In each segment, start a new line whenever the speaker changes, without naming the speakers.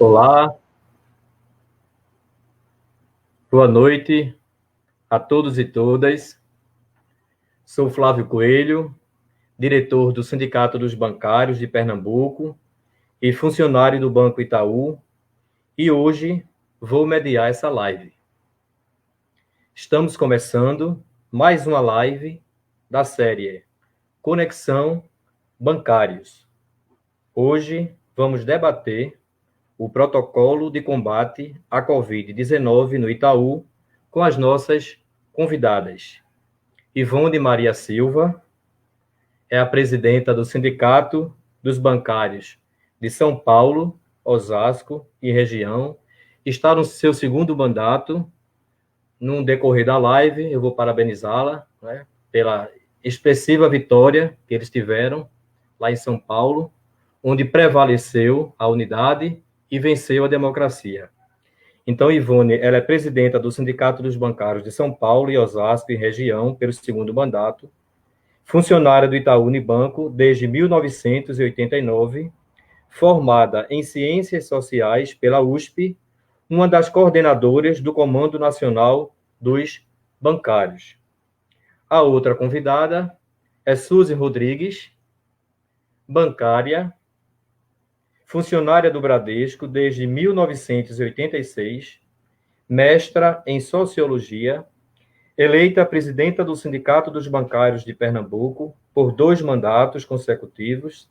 Olá, boa noite a todos e todas. Sou Flávio Coelho, diretor do Sindicato dos Bancários de Pernambuco e funcionário do Banco Itaú, e hoje vou mediar essa live. Estamos começando mais uma live da série Conexão Bancários. Hoje vamos debater o protocolo de combate à Covid-19 no Itaú com as nossas convidadas. Ivone Maria Silva é a presidenta do Sindicato dos Bancários de São Paulo, Osasco e região. Está no seu segundo mandato. No decorrer da live, eu vou parabenizá-la, né, pela expressiva vitória que eles tiveram lá em São Paulo, onde prevaleceu a unidade e venceu a democracia. Então, Ivone, ela é presidenta do Sindicato dos Bancários de São Paulo e Osasco e região pelo segundo mandato, funcionária do Itaú Unibanco desde 1989, formada em Ciências Sociais pela USP, uma das coordenadoras do Comando Nacional dos Bancários. A outra convidada é Suzy Rodrigues, bancária, funcionária do Bradesco desde 1986, mestra em Sociologia, eleita presidenta do Sindicato dos Bancários de Pernambuco por 2 mandatos consecutivos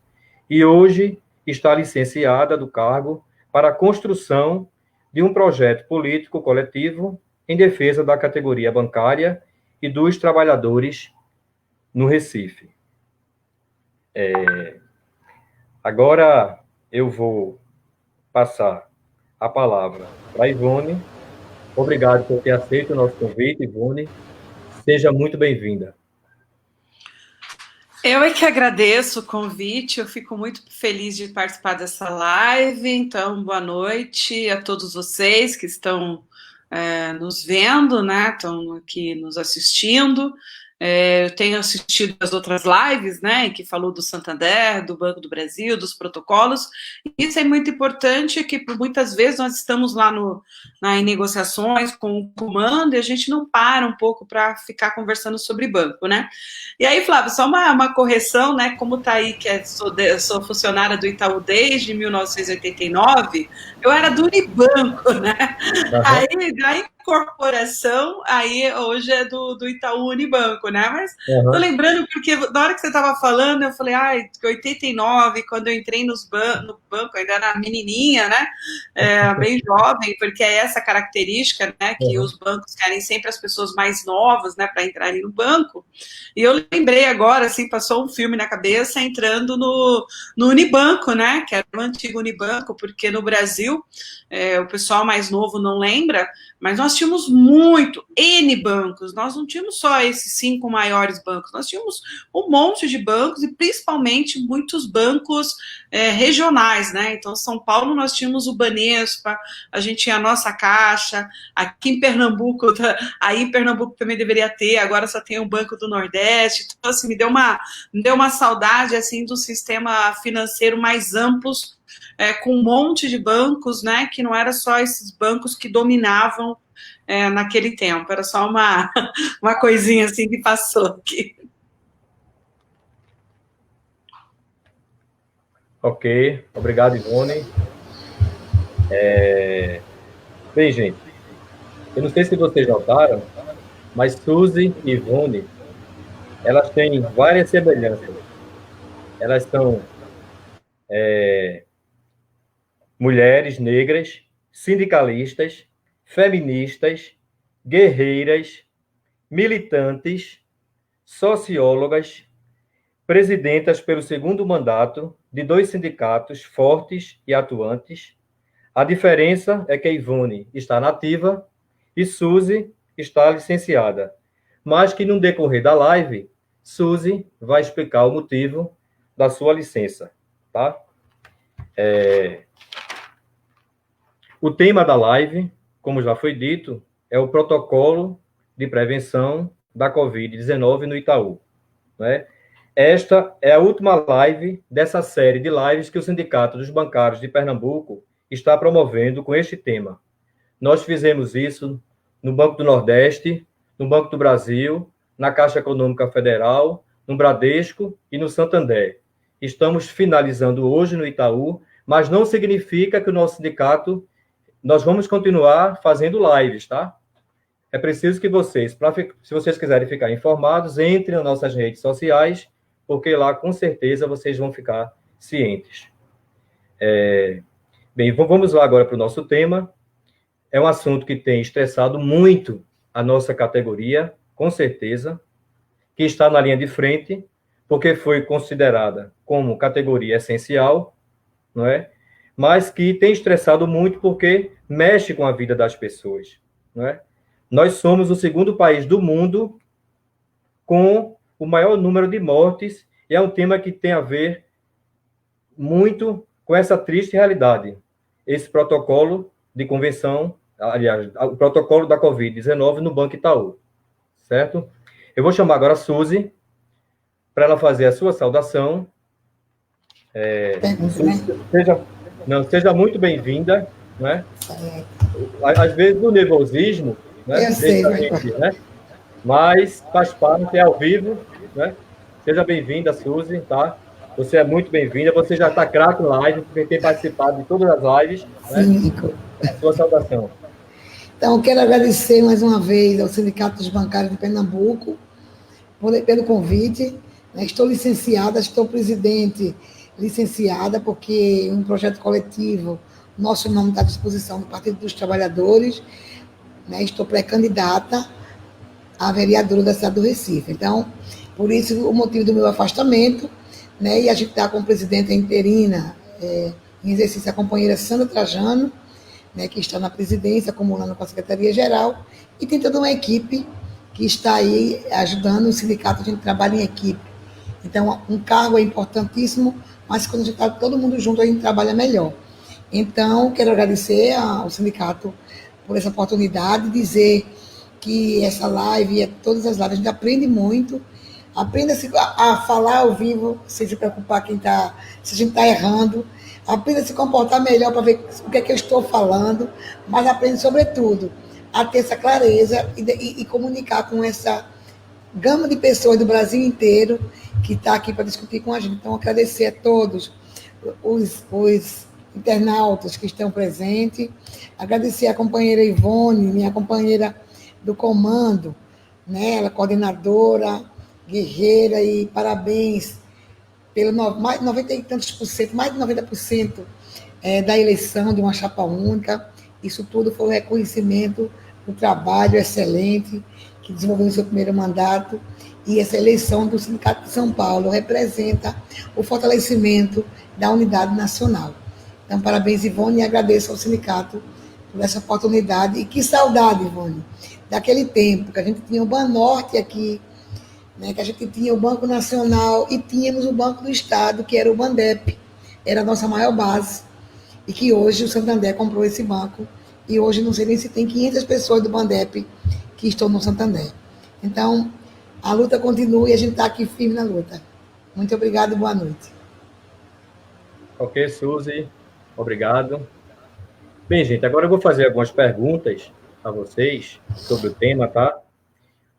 e hoje está licenciada do cargo para a construção de um projeto político coletivo em defesa da categoria bancária e dos trabalhadores no Recife. Agora eu vou passar a palavra para a Ivone. Obrigado por ter aceito o nosso convite, Ivone. Seja muito bem-vinda.
Eu é que agradeço o convite, eu fico muito feliz de participar dessa live. Então, boa noite a todos vocês que estão nos vendo, né? Estão aqui nos assistindo. Eu tenho assistido as outras lives, né, em que falou do Santander, do Banco do Brasil, dos protocolos, e isso é muito importante, que muitas vezes nós estamos lá em negociações com o comando e a gente não para um pouco para ficar conversando sobre banco, né. E aí, Flávio, só uma correção, né, como tá aí, que sou funcionária do Itaú desde 1989, eu era do Unibanco, né, aí da incorporação, aí hoje é do Itaú Unibanco, né? Mas tô lembrando porque na hora que você estava falando, eu falei, 89, quando eu entrei no banco, ainda era menininha, né? Bem jovem, porque é essa característica, né? Que os bancos querem sempre as pessoas mais novas, né? Para entrarem no banco. E eu lembrei agora, assim, passou um filme na cabeça entrando no Unibanco, né? Que era o antigo Unibanco, porque no Brasil, o pessoal mais novo não lembra, mas nós tínhamos N bancos, nós não tínhamos só esses 5 maiores bancos, nós tínhamos um monte de bancos e principalmente muitos bancos regionais, né? Então, São Paulo nós tínhamos o Banespa, a gente tinha a nossa Caixa, aqui em Pernambuco, aí em Pernambuco também deveria ter, agora só tem o Banco do Nordeste, então assim, me deu uma saudade assim do sistema financeiro mais amplo, com um monte de bancos, né, que não era só esses bancos que dominavam naquele tempo, era só uma coisinha assim que passou aqui.
Ok, obrigado, Ivone. Bem, gente, eu não sei se vocês notaram, mas Suzy e Ivone, elas têm várias semelhanças. Elas são mulheres negras, sindicalistas, feministas, guerreiras, militantes, sociólogas, presidentas pelo segundo mandato de 2 sindicatos fortes e atuantes. A diferença é que a Ivone está nativa e Suzy está licenciada, mas que no decorrer da live, Suzy vai explicar o motivo da sua licença, tá? O tema da live, como já foi dito, é o protocolo de prevenção da Covid-19 no Itaú, né? Esta é a última live dessa série de lives que o Sindicato dos Bancários de Pernambuco está promovendo com este tema. Nós fizemos isso no Banco do Nordeste, no Banco do Brasil, na Caixa Econômica Federal, no Bradesco e no Santander. Estamos finalizando hoje no Itaú, mas não significa que o nosso sindicato, nós vamos continuar fazendo lives, tá? É preciso que vocês, se vocês quiserem ficar informados, entrem nas nossas redes sociais, porque lá, com certeza, vocês vão ficar cientes. Bem, vamos lá agora para o nosso tema. É um assunto que tem estressado muito a nossa categoria, com certeza, que está na linha de frente, porque foi considerada como categoria essencial, não é? Mas que tem estressado muito porque mexe com a vida das pessoas, não é? Nós somos o segundo país do mundo com o maior número de mortes, e é um tema que tem a ver muito com essa triste realidade. Esse protocolo de convenção, aliás, o protocolo da Covid-19 no Banco Itaú, certo? Eu vou chamar agora a Suzy para ela fazer a sua saudação. Seja muito bem-vinda, né? Às vezes o nervosismo, né?
Eu sei,
né? Mas faz parte, é ao vivo, né? Seja bem-vinda, Suzy, tá? Você é muito bem-vinda, você já está craque em live, porque tem participado de todas as lives, né? Sua saudação.
Então, quero agradecer mais uma vez ao Sindicato dos Bancários de Pernambuco pelo convite. Estou licenciada, estou presidente licenciada, porque um projeto coletivo, nosso nome está à disposição do Partido dos Trabalhadores, né? Estou pré-candidata a vereadora da cidade do Recife. Então, por isso, o motivo do meu afastamento, né? E a gente está com a presidenta interina, em exercício, a companheira Sandra Trajano, né, que está na presidência, acumulando com a Secretaria-Geral, e tem toda uma equipe que está aí ajudando o sindicato. A gente trabalha em equipe. Então, um cargo é importantíssimo, mas quando a gente está todo mundo junto, a gente trabalha melhor. Então, quero agradecer ao sindicato por essa oportunidade, dizer que essa live, todas as lives, a gente aprende muito, aprenda a falar ao vivo, sem se preocupar se a gente está errando, aprenda a se comportar melhor para ver o que é que eu estou falando, mas aprende, sobretudo, a ter essa clareza e comunicar com essa gama de pessoas do Brasil inteiro que está aqui para discutir com a gente. Então, agradecer a todos os internautas que estão presentes, agradecer a companheira Ivone, minha companheira do comando, né, ela coordenadora, guerreira, e parabéns pelo mais de 90 e tantos por cento, mais de 90% da eleição de uma chapa única. Isso tudo foi um reconhecimento do trabalho excelente que desenvolveu no seu primeiro mandato, e essa eleição do Sindicato de São Paulo representa o fortalecimento da unidade nacional. Então, parabéns, Ivone, e agradeço ao sindicato por essa oportunidade. E que saudade, Ivone, daquele tempo que a gente tinha o Banorte aqui, né, que a gente tinha o Banco Nacional e tínhamos o Banco do Estado, que era o Bandep, era a nossa maior base, e que hoje o Santander comprou esse banco, e hoje não sei nem se tem 500 pessoas do Bandep que estão no Santander. Então, a luta continua e a gente está aqui firme na luta. Muito obrigado e boa noite.
Ok, Suzy, obrigado. Bem, gente, agora eu vou fazer algumas perguntas a vocês sobre o tema, tá?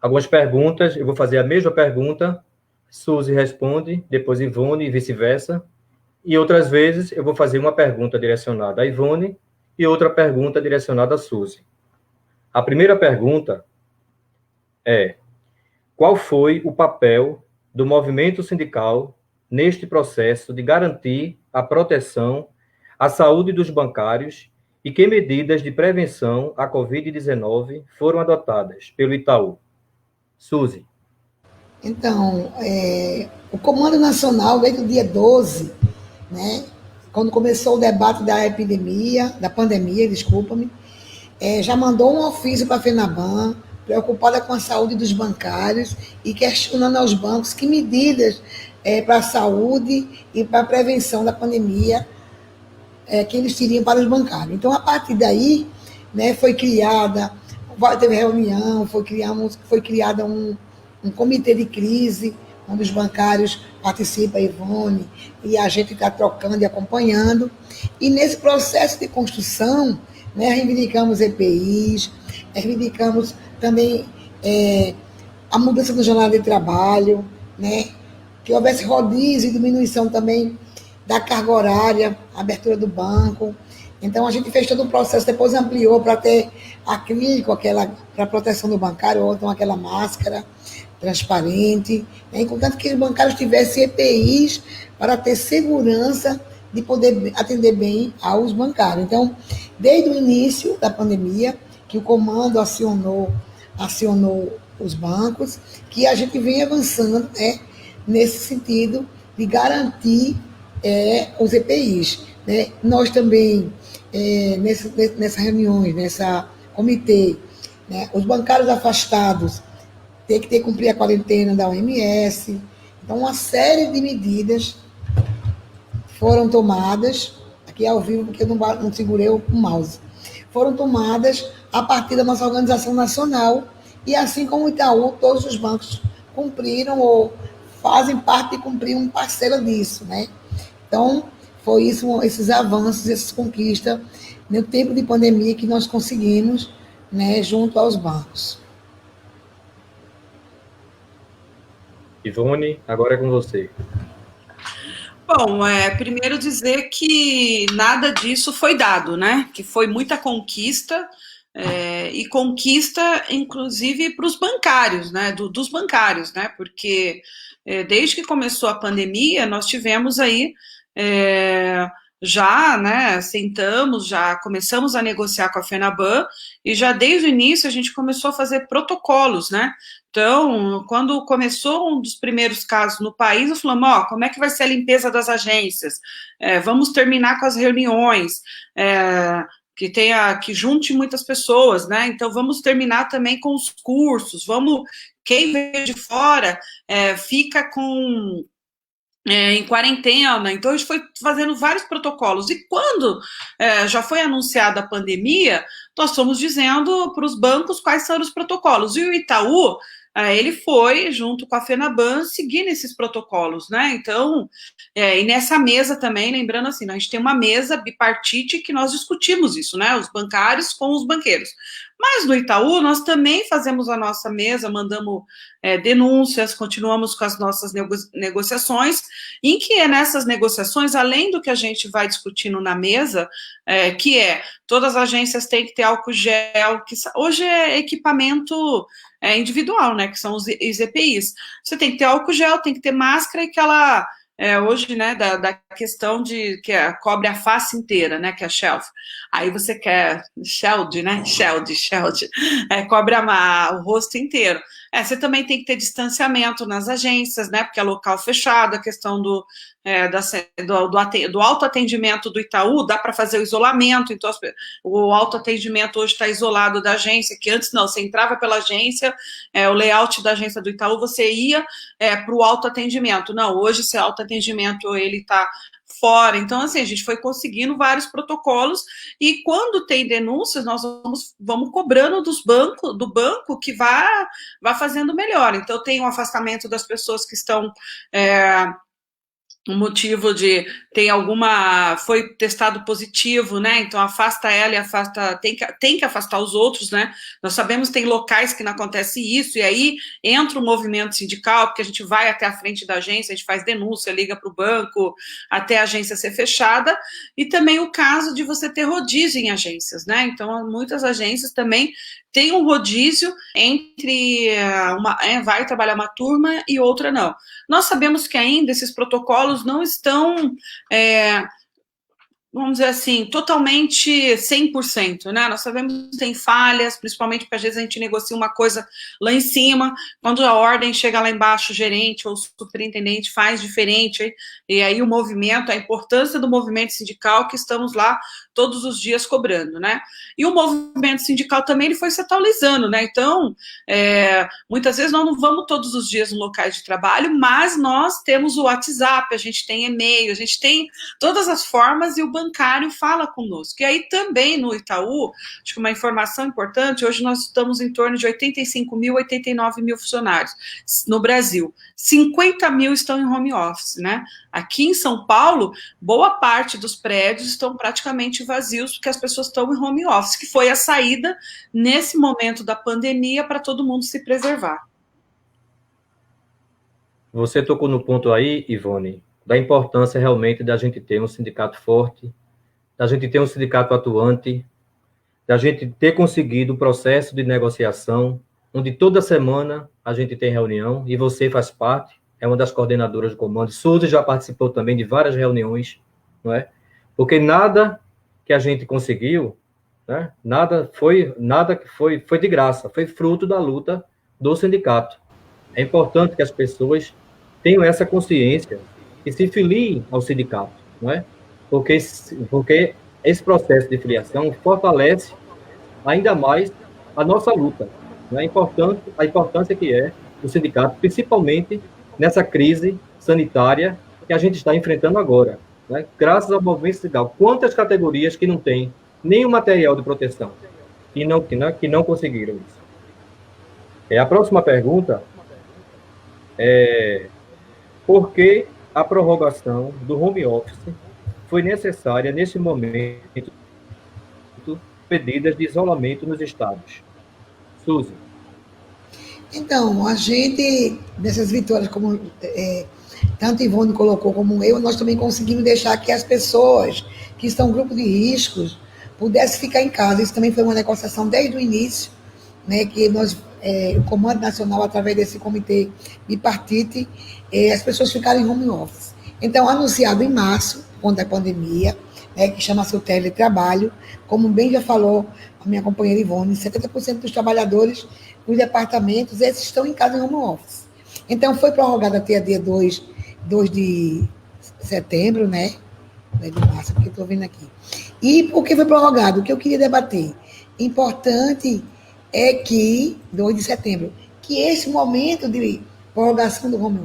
Algumas perguntas, eu vou fazer a mesma pergunta, Suzy responde, depois Ivone e vice-versa. E outras vezes eu vou fazer uma pergunta direcionada a Ivone e outra pergunta direcionada a Suzy. A primeira pergunta é: qual foi o papel do movimento sindical neste processo de garantir a proteção à saúde dos bancários e que medidas de prevenção à Covid-19 foram adotadas pelo Itaú? Suzy.
Então, o Comando Nacional, desde o dia 12, né, quando começou o debate da pandemia, desculpa-me, já mandou um ofício para a FENABAN, preocupada com a saúde dos bancários e questionando aos bancos que medidas para a saúde e para a prevenção da pandemia que eles teriam para os bancários. Então, a partir daí, né, teve reunião, foi criada um comitê de crise onde os bancários participam, Ivone, e a gente está trocando e acompanhando. E nesse processo de construção, né, reivindicamos EPIs, reivindicamos também a mudança do jornal de trabalho, né, que houvesse rodízio e diminuição também da carga horária, abertura do banco. Então, a gente fez todo um processo, depois ampliou para ter acrílico, para proteção do bancário, ou então aquela máscara transparente, né? Contanto que os bancários tivessem EPIs para ter segurança de poder atender bem aos bancários. Então, desde o início da pandemia, que o comando acionou os bancos, que a gente vem avançando, né, nesse sentido de garantir os EPIs. Né? Nós também, nessas reuniões, nessa comitê, né, os bancários afastados têm que cumprir a quarentena da OMS. Então, uma série de medidas foram tomadas, aqui ao vivo, porque eu não segurei o mouse, foram tomadas a partir da nossa organização nacional, e assim como o Itaú, todos os bancos cumpriram ou fazem parte de cumprir uma parcela disso, né? Então, foi isso, esses avanços, essas conquistas, no tempo de pandemia que nós conseguimos, né, junto aos bancos.
Ivone, agora é com você.
Bom, primeiro dizer que nada disso foi dado, né? Que foi muita conquista, e conquista, inclusive, para os bancários, né? Dos bancários, né? Porque desde que começou a pandemia, nós tivemos aí já, né, sentamos, já começamos a negociar com a FENABAN, e já desde o início a gente começou a fazer protocolos, né? Então, quando começou um dos primeiros casos no país, nós falamos, como é que vai ser a limpeza das agências? Vamos terminar com as reuniões, que junte muitas pessoas, né? Então, vamos terminar também com os cursos, quem veio de fora fica em quarentena. Então, a gente foi fazendo vários protocolos, e quando já foi anunciada a pandemia, nós fomos dizendo para os bancos quais são os protocolos, e o Itaú, ele foi, junto com a FENABAN, seguindo esses protocolos, né? Então, e nessa mesa também, lembrando assim, a gente tem uma mesa bipartite que nós discutimos isso, né? Os bancários com os banqueiros. Mas no Itaú, nós também fazemos a nossa mesa, mandamos denúncias, continuamos com as nossas negociações, em que nessas negociações, além do que a gente vai discutindo na mesa, que todas as agências têm que ter álcool gel, que hoje é equipamento individual, né, que são os EPIs. Você tem que ter álcool gel, tem que ter máscara, e que ela, hoje, né, da questão de que cobre a face inteira, né, que é a shelf. Aí você quer Shield, né, Shield, cobre o rosto inteiro. Você também tem que ter distanciamento nas agências, né, porque é local fechado, a questão do autoatendimento do Itaú, dá para fazer o isolamento, então o autoatendimento hoje está isolado da agência, que antes não, você entrava pela agência, o layout da agência do Itaú, você ia para o autoatendimento. Não, hoje esse autoatendimento ele está fora. Então, assim, a gente foi conseguindo vários protocolos, e quando tem denúncias, nós vamos cobrando do banco que vá fazendo melhor. Então, tem o afastamento das pessoas que estão um motivo de foi testado positivo, né? Então afasta ela e tem que afastar os outros, né? Nós sabemos que tem locais que não acontece isso, e aí entra o movimento sindical, porque a gente vai até a frente da agência, a gente faz denúncia, liga para o banco, até a agência ser fechada, e também o caso de você ter rodízio em agências, né? Então muitas agências também têm um rodízio entre vai trabalhar uma turma e outra não. Nós sabemos que ainda esses protocolos não estão, vamos dizer assim, totalmente 100%, né? Nós sabemos que tem falhas, principalmente porque às vezes a gente negocia uma coisa lá em cima, quando a ordem chega lá embaixo, o gerente ou o superintendente faz diferente, e aí o movimento, a importância do movimento sindical, que estamos lá todos os dias cobrando, né? E o movimento sindical também, ele foi se atualizando, né? Então, muitas vezes nós não vamos todos os dias no locais de trabalho, mas nós temos o WhatsApp, a gente tem e-mail, a gente tem todas as formas, e o bancário fala conosco. E aí também no Itaú, acho que uma informação importante, hoje nós estamos em torno de 85 mil, 89 mil funcionários no Brasil. 50 mil estão em home office, né? Aqui em São Paulo, boa parte dos prédios estão praticamente vazios, porque as pessoas estão em home office, que foi a saída nesse momento da pandemia para todo mundo se preservar.
Você tocou no ponto aí, Ivone, da importância realmente da gente ter um sindicato forte, da gente ter um sindicato atuante, da gente ter conseguido o processo de negociação, onde toda semana a gente tem reunião, e você faz parte, é uma das coordenadoras do comando. Suzy já participou também de várias reuniões, não é? Porque nada que a gente conseguiu, né? Nada que foi de graça, foi fruto da luta do sindicato. É importante que as pessoas tenham essa consciência e se filiem ao sindicato, não é? Porque esse processo de filiação fortalece ainda mais a nossa luta, não é? A importância que é o sindicato, principalmente nessa crise sanitária que a gente está enfrentando agora, né? Graças ao movimento sindical, quantas categorias que não têm nenhum material de proteção que não conseguiram isso. A próxima pergunta é: por que a prorrogação do home office foi necessária nesse momento, medidas de isolamento nos estados? Suzy.
Então, a gente, nessas vitórias, como tanto Ivone colocou como eu, nós também conseguimos deixar que as pessoas que estão em grupo de riscos pudessem ficar em casa. Isso também foi uma negociação desde o início, né, que nós, o Comando Nacional, através desse comitê bipartite, as pessoas ficaram em home office. Então, anunciado em março, quando a pandemia, né, que chama-se o teletrabalho, como bem já falou a minha companheira Ivone, 70% dos trabalhadores nos departamentos, esses estão em casa em home office. Então, foi prorrogado até dia 2 de setembro, né? De março, porque estou vendo aqui. E por que foi prorrogado? O que eu queria debater. Importante é que, 2 de setembro, que esse momento de prorrogação do home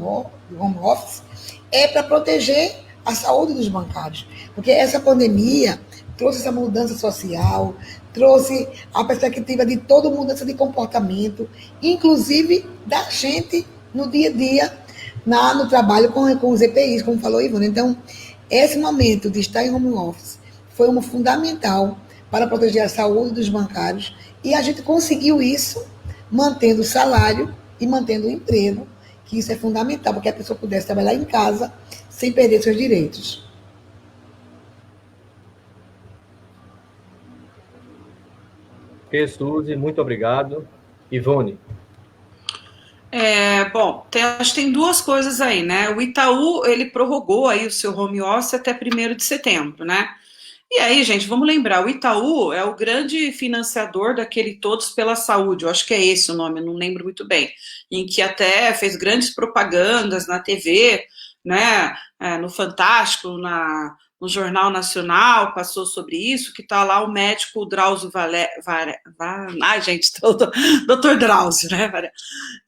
office é para proteger a saúde dos bancários. Porque essa pandemia trouxe essa mudança social, trouxe a perspectiva de toda mudança de comportamento, inclusive da gente no dia a dia, no trabalho com os EPIs, como falou Ivone. Então, esse momento de estar em home office foi fundamental para proteger a saúde dos bancários, e a gente conseguiu isso mantendo o salário e mantendo o emprego, que isso é fundamental, porque a pessoa pudesse trabalhar em casa sem perder seus direitos.
Suzy, muito obrigado. Ivone.
Bom, acho que tem duas coisas aí, né? O Itaú, ele prorrogou aí o seu home office até 1º de setembro, né? E aí, gente, vamos lembrar, o Itaú é o grande financiador daquele Todos pela Saúde, eu acho que é esse o nome, eu não lembro muito bem, em que até fez grandes propagandas na TV, né, no Fantástico, no Jornal Nacional, passou sobre isso, que está lá o médico Drauzio ai, gente, doutor Drauzio, né,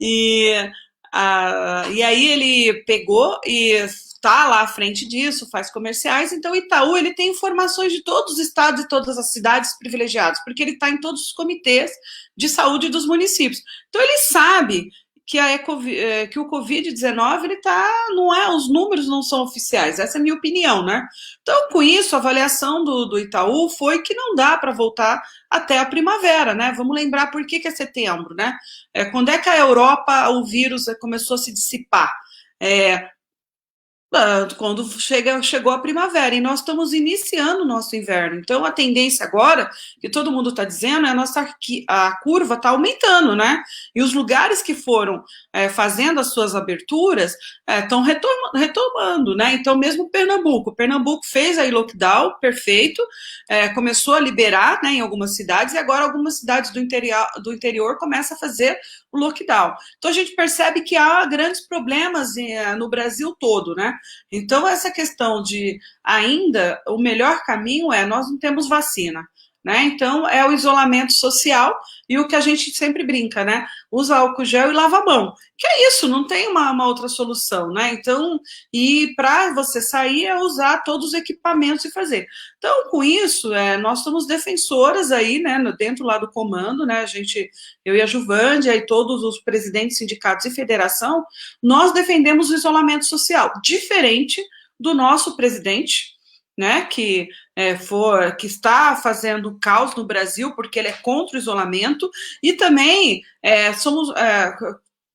e aí ele pegou e está lá à frente disso, faz comerciais. Então o Itaú, ele tem informações de todos os estados e todas as cidades privilegiadas, porque ele está em todos os comitês de saúde dos municípios. Então ele sabe que o Covid-19, ele os números não são oficiais, essa é a minha opinião, né? Então, com isso, a avaliação do Itaú foi que não dá para voltar até a primavera, né? Vamos lembrar por que é setembro, né? Quando é que a Europa, o vírus começou a se dissipar? Quando chegou a primavera, e nós estamos iniciando o nosso inverno. Então, a tendência agora, que todo mundo está dizendo, é a curva está aumentando, né? E os lugares que foram fazendo as suas aberturas estão retomando, né? Então, mesmo Pernambuco fez aí lockdown, perfeito, começou a liberar, né, em algumas cidades, e agora algumas cidades do interior começam a fazer o lockdown. Então, a gente percebe que há grandes problemas no Brasil todo, né? Então, essa questão de ainda, o melhor caminho nós não temos vacina. né? Então, é o isolamento social e o que a gente sempre brinca, né? Usa álcool gel e lava a mão. Que é isso, não tem uma outra solução, né? Então, e para você sair é usar todos os equipamentos e fazer. Então, com isso, nós somos defensoras aí, né, dentro lá do comando, né? Eu e a Juvândia e todos os presidentes, sindicatos e federação, nós defendemos o isolamento social, diferente do nosso presidente, né, que está fazendo caos no Brasil porque ele é contra o isolamento, e também somos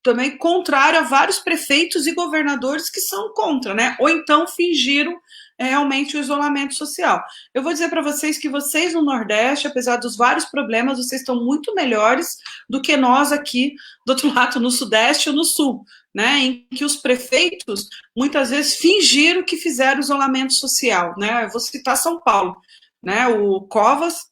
também contrário a vários prefeitos e governadores que são contra, né, ou então fingiram realmente o isolamento social. Eu vou dizer para vocês que vocês no Nordeste, apesar dos vários problemas, vocês estão muito melhores do que nós aqui do outro lado, no Sudeste ou no Sul, né, em que os prefeitos muitas vezes fingiram que fizeram isolamento social, né? Eu vou citar São Paulo, né? O Covas,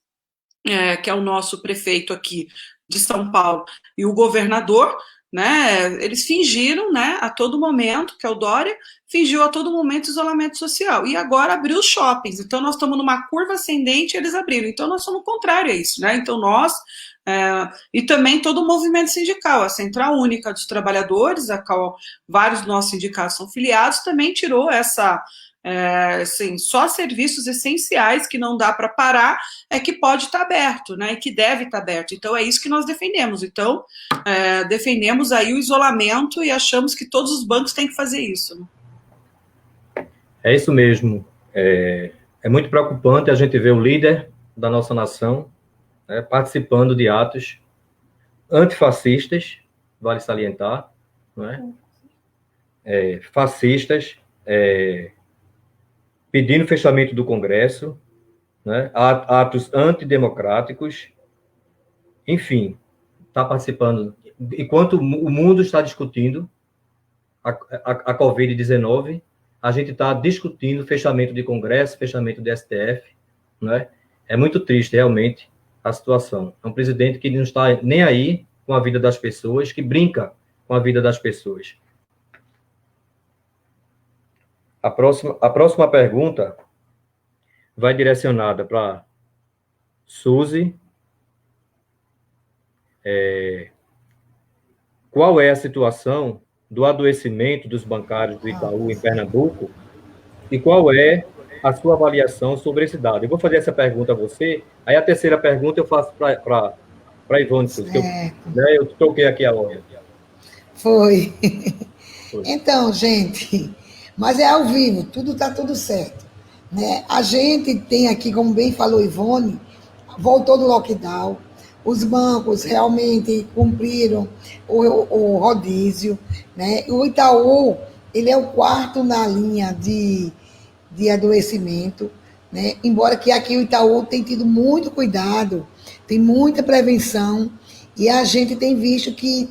que é o nosso prefeito aqui de São Paulo, e o governador, né? Eles fingiram, né? A todo momento, que é o Dória, fingiu a todo momento isolamento social. E agora abriu os shoppings. Então nós estamos numa curva ascendente e eles abriram. Então nós somos contrário a isso, né? Então nós e também todo o movimento sindical, a Central Única dos Trabalhadores, a qual vários dos nossos sindicatos são filiados, também tirou essa, assim, só serviços essenciais que não dá para parar que pode estar aberto, né, e que deve estar aberto. Então é isso que nós defendemos. Então defendemos aí o isolamento e achamos que todos os bancos têm que fazer isso, né?
É isso mesmo. É muito preocupante a gente ver o líder da nossa nação participando de atos antifascistas, vale salientar, não é? Fascistas, pedindo fechamento do Congresso, né? Atos antidemocráticos, enfim, está participando. Enquanto o mundo está discutindo a Covid-19, a gente está discutindo fechamento de Congresso, fechamento do STF, né? É muito triste, realmente, a situação. É um presidente que não está nem aí com a vida das pessoas, que brinca com a vida das pessoas. A próxima pergunta vai direcionada para Suzy. Qual é a situação do adoecimento dos bancários do Itaú em Pernambuco e qual é a sua avaliação sobre esse dado? Eu vou fazer essa pergunta a você, aí a terceira pergunta eu faço para Ivone, que eu troquei aqui a ordem.
Foi. Então, gente, mas é ao vivo, está tudo certo, né? A gente tem aqui, como bem falou Ivone, voltou do lockdown, os bancos realmente cumpriram o rodízio, né? O Itaú, ele é o quarto na linha de adoecimento, né? Embora que aqui o Itaú tem tido muito cuidado, tem muita prevenção, e a gente tem visto que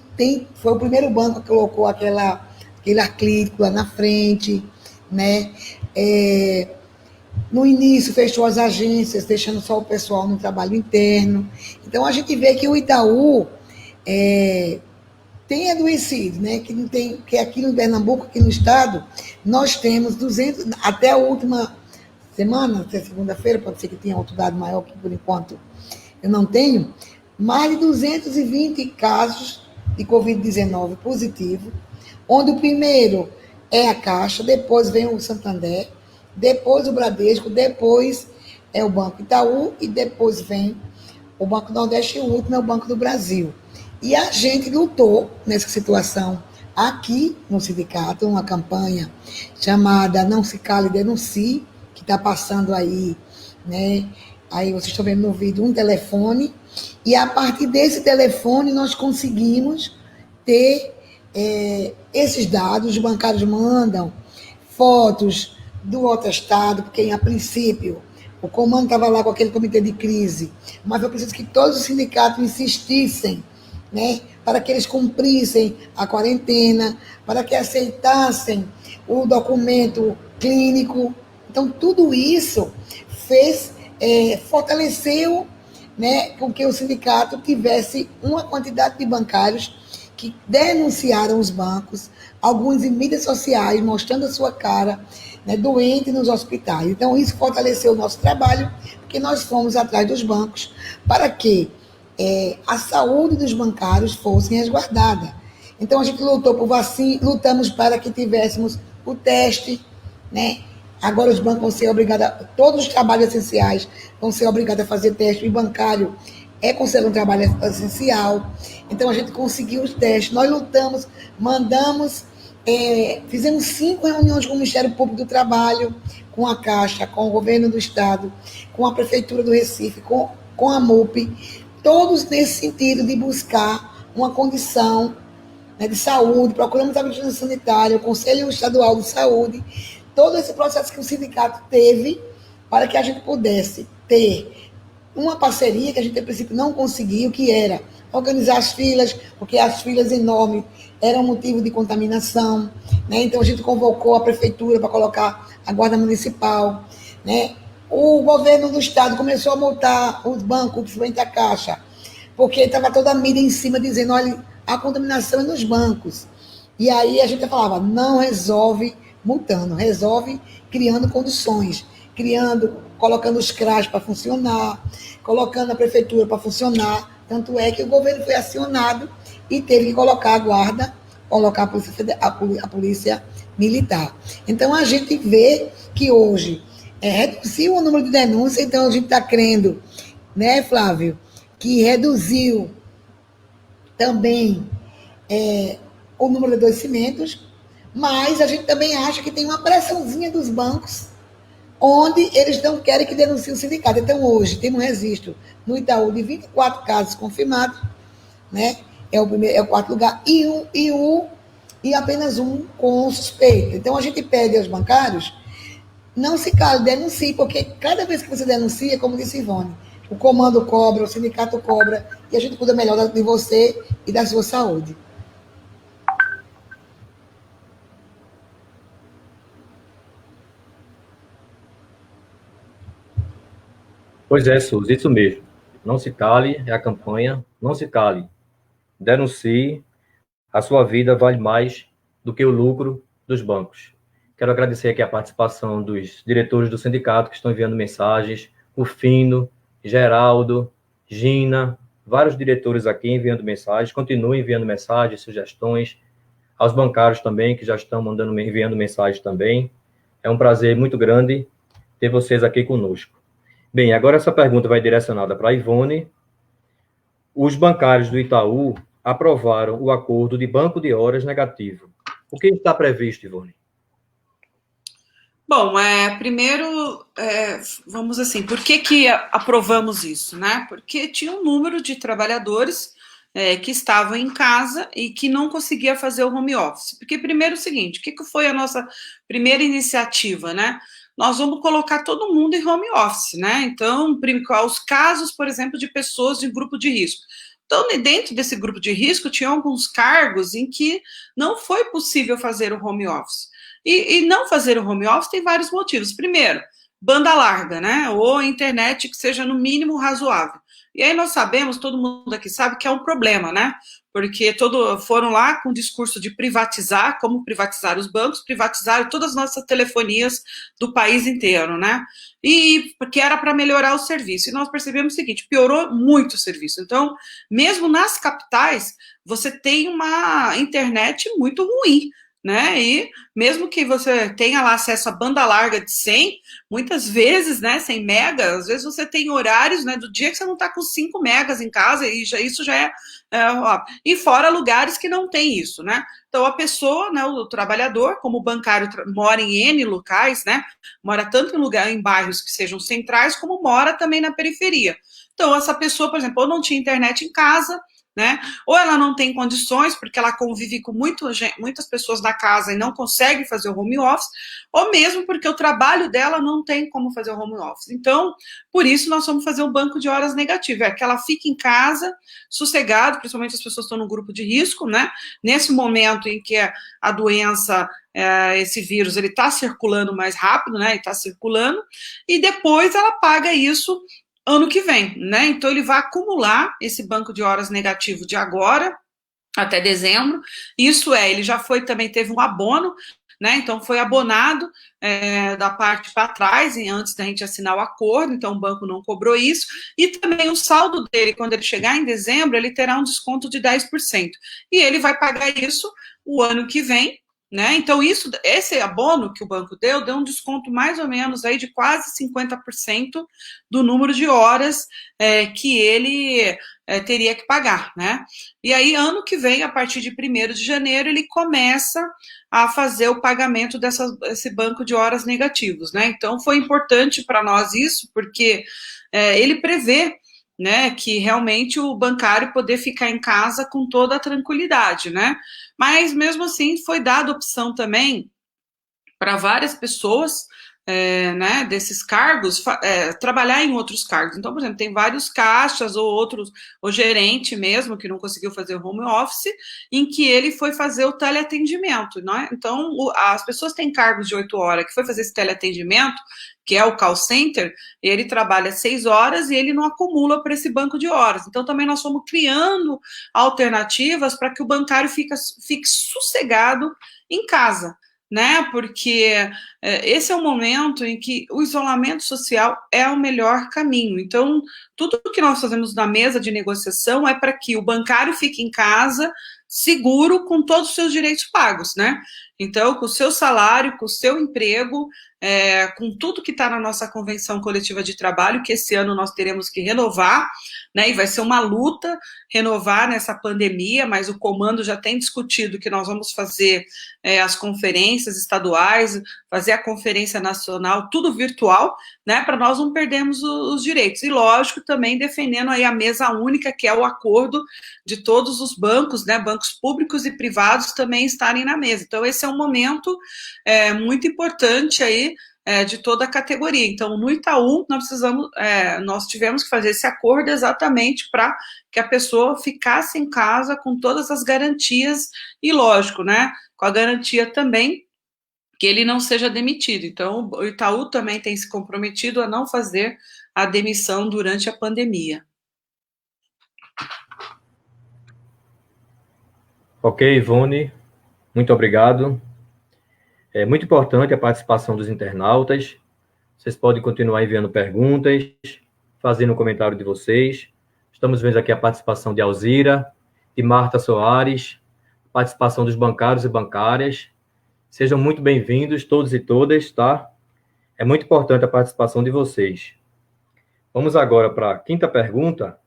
foi o primeiro banco que colocou aquele acrílico lá na frente, né? No início fechou as agências, deixando só o pessoal no trabalho interno. Então a gente vê que o Itaú tem adoecido, né? Que aqui no Pernambuco, aqui no estado, nós temos 200, até a última semana, até segunda-feira, pode ser que tenha outro dado maior, que por enquanto eu não tenho, mais de 220 casos de Covid-19 positivo, onde o primeiro é a Caixa, depois vem o Santander, depois o Bradesco, depois é o Banco Itaú e depois vem o Banco Nordeste e o último é o Banco do Brasil. E a gente lutou nessa situação aqui no sindicato, uma campanha chamada Não Se Cale, Denuncie, que está passando aí, né? Aí vocês estão vendo no vídeo um telefone, e a partir desse telefone nós conseguimos ter esses dados. Os bancários mandam fotos do atestado, porque a princípio o comando estava lá com aquele comitê de crise, mas eu preciso que todos os sindicatos insistissem, né, para que eles cumprissem a quarentena, para que aceitassem o documento clínico. Então, tudo isso fortaleceu, né, com que o sindicato tivesse uma quantidade de bancários que denunciaram os bancos, alguns em mídias sociais, mostrando a sua cara, né, doente nos hospitais. Então, isso fortaleceu o nosso trabalho, porque que nós fomos atrás dos bancos para que a saúde dos bancários fosse resguardada. Então, a gente lutou por vacina, lutamos para que tivéssemos o teste, né? Agora os bancos vão ser obrigados, todos os trabalhos essenciais vão ser obrigados a fazer teste, e bancário é considerado um trabalho essencial. Então, a gente conseguiu os testes, nós lutamos, mandamos, fizemos 5 reuniões com o Ministério Público do Trabalho, com a Caixa, com o governo do Estado, com a Prefeitura do Recife, com a MUP, todos nesse sentido de buscar uma condição, né, de saúde, procuramos a vigilância sanitária, o Conselho Estadual de Saúde, todo esse processo que o sindicato teve para que a gente pudesse ter uma parceria que a gente, a princípio, não conseguiu, que era organizar as filas, porque as filas enormes eram motivo de contaminação, né? Então, a gente convocou a prefeitura para colocar a guarda municipal, né? O governo do estado começou a multar os bancos, principalmente a Caixa, porque estava toda a mídia em cima dizendo, olha, a contaminação é nos bancos. E aí a gente falava, não resolve multando, resolve criando condições, colocando os CRAs para funcionar, colocando a prefeitura para funcionar. Tanto é que o governo foi acionado e teve que colocar a guarda, colocar a polícia militar. Então, a gente vê que hoje reduziu o número de denúncias, então a gente está crendo, né, Flávio, que reduziu também o número de adoecimentos, mas a gente também acha que tem uma pressãozinha dos bancos, onde eles não querem que denuncie o sindicato. Então, hoje, tem um registro no Itaú de 24 casos confirmados, né? É o quarto lugar, e apenas um com suspeito. Então, a gente pede aos bancários, não se cale, denuncie, porque cada vez que você denuncia, como disse Ivone, o comando cobra, o sindicato cobra, e a gente cuida melhor de você e da sua saúde.
Pois é, Suzy, isso mesmo. Não se cale, é a campanha, não se cale. Denuncie, a sua vida vale mais do que o lucro dos bancos. Quero agradecer aqui a participação dos diretores do sindicato que estão enviando mensagens, o Fino, Geraldo, Gina, vários diretores aqui enviando mensagens, continuem enviando mensagens, sugestões, aos bancários também, que já estão enviando mensagens também. É um prazer muito grande ter vocês aqui conosco. Bem, agora essa pergunta vai direcionada para a Ivone. Os bancários do Itaú aprovaram o acordo de banco de horas negativo. O que está previsto, Ivone?
Bom, primeiro, vamos assim, por que aprovamos isso, né? Porque tinha um número de trabalhadores que estavam em casa e que não conseguia fazer o home office. Porque, primeiro, é o seguinte, o que foi a nossa primeira iniciativa, né? Nós vamos colocar todo mundo em home office, né? Então, os casos, por exemplo, de pessoas de grupo de risco. Então, dentro desse grupo de risco, tinha alguns cargos em que não foi possível fazer o home office. E não fazer o home office tem vários motivos. Primeiro, banda larga, né? Ou internet que seja no mínimo razoável. E aí nós sabemos, todo mundo aqui sabe que é um problema, né? Porque foram lá com o discurso de privatizar, como privatizar os bancos, privatizaram todas as nossas telefonias do país inteiro, né? E porque era para melhorar o serviço. E nós percebemos o seguinte, piorou muito o serviço. Então, mesmo nas capitais, você tem uma internet muito ruim, né? E mesmo que você tenha lá acesso a banda larga de 100, muitas vezes, né, 100 megas, às vezes você tem horários, né, do dia que você não está com 5 megas em casa, e isso já e fora lugares que não tem isso, né? Então, a pessoa, né, o trabalhador, como o bancário mora em N locais, né, mora tanto em bairros que sejam centrais, como mora também na periferia. Então, essa pessoa, por exemplo, ou não tinha internet em casa, né? Ou ela não tem condições, porque ela convive com muitas pessoas na casa e não consegue fazer o home office, ou mesmo porque o trabalho dela não tem como fazer o home office. Então, por isso, nós vamos fazer um banco de horas negativo, que ela fique em casa, sossegado, principalmente as pessoas que estão no grupo de risco, né? Nesse momento em que a doença, esse vírus, ele está circulando mais rápido, né? Ele está circulando, e depois ela paga isso ano que vem, né? Então, ele vai acumular esse banco de horas negativo de agora até dezembro. Isso ele já foi também, teve um abono, né? Então foi abonado da parte para trás, antes da gente assinar o acordo, então o banco não cobrou isso, e também o saldo dele, quando ele chegar em dezembro, ele terá um desconto de 10%, e ele vai pagar isso o ano que vem, né? Então, esse abono que o banco deu um desconto mais ou menos aí de quase 50% do número de horas que ele teria que pagar, né? E aí, ano que vem, a partir de 1º de janeiro, ele começa a fazer o pagamento desse banco de horas negativos, né? Então, foi importante para nós isso, porque ele prevê, né, que realmente o bancário poder ficar em casa com toda a tranquilidade, né? Mas mesmo assim foi dada opção também para várias pessoas, né, desses cargos, trabalhar em outros cargos. Então, por exemplo, tem vários caixas ou outros, o gerente mesmo, que não conseguiu fazer o home office, em que ele foi fazer o teleatendimento, né? Então, as pessoas têm cargos de 8 horas, que foi fazer esse teleatendimento, que é o call center, ele trabalha 6 horas e ele não acumula para esse banco de horas. Então, também nós fomos criando alternativas para que o bancário fique sossegado em casa, né? Porque esse é o momento em que o isolamento social é o melhor caminho. Então, tudo o que nós fazemos na mesa de negociação é para que o bancário fique em casa seguro com todos os seus direitos pagos, né? Então, com o seu salário, com o seu emprego, com tudo que está na nossa convenção coletiva de trabalho, que esse ano nós teremos que renovar, né? E vai ser uma luta renovar nessa pandemia, mas o comando já tem discutido que nós vamos fazer as conferências estaduais, fazer a conferência nacional, tudo virtual, né? Para nós não perdermos os direitos. E, lógico, também defendendo aí a mesa única, que é o acordo de todos os bancos, né? Bancos públicos e privados também estarem na mesa. Então, esse é um momento muito importante aí de toda a categoria. Então, no Itaú, nós tivemos que fazer esse acordo exatamente para que a pessoa ficasse em casa com todas as garantias e, lógico, né, com a garantia também que ele não seja demitido. Então, o Itaú também tem se comprometido a não fazer a demissão durante a pandemia.
Ok, Ivone, muito obrigado. É muito importante a participação dos internautas. Vocês podem continuar enviando perguntas, fazendo o comentário de vocês. Estamos vendo aqui a participação de Alzira, de Marta Soares, participação dos bancários e bancárias. Sejam muito bem-vindos, todos e todas, tá? É muito importante a participação de vocês. Vamos agora para a quinta pergunta,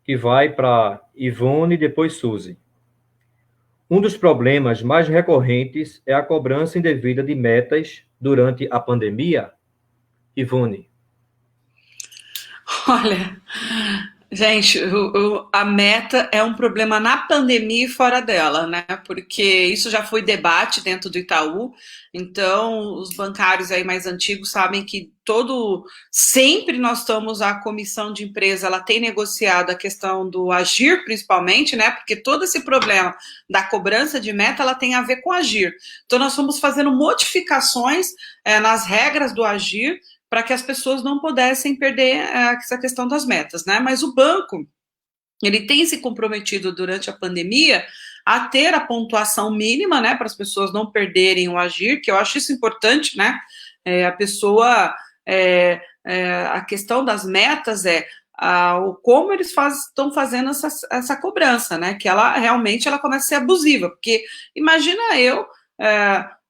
que vai para Ivone e depois Suzy. Um dos problemas mais recorrentes é a cobrança indevida de metas durante a pandemia? Ivone.
Olha, gente, a meta é um problema na pandemia e fora dela, né? Porque isso já foi debate dentro do Itaú. Então, os bancários aí mais antigos sabem que sempre nós estamos, a comissão de empresa, ela tem negociado a questão do agir, principalmente, né? Porque todo esse problema da cobrança de meta, ela tem a ver com agir. Então, nós fomos fazendo modificações nas regras do agir, para que as pessoas não pudessem perder essa questão das metas, né? Mas o banco, ele tem se comprometido durante a pandemia a ter a pontuação mínima, né, para as pessoas não perderem o agir, que eu acho isso importante, né? A pessoa, a questão das metas como eles estão fazendo essa cobrança, né? Que ela realmente começa a ser abusiva, porque imagina eu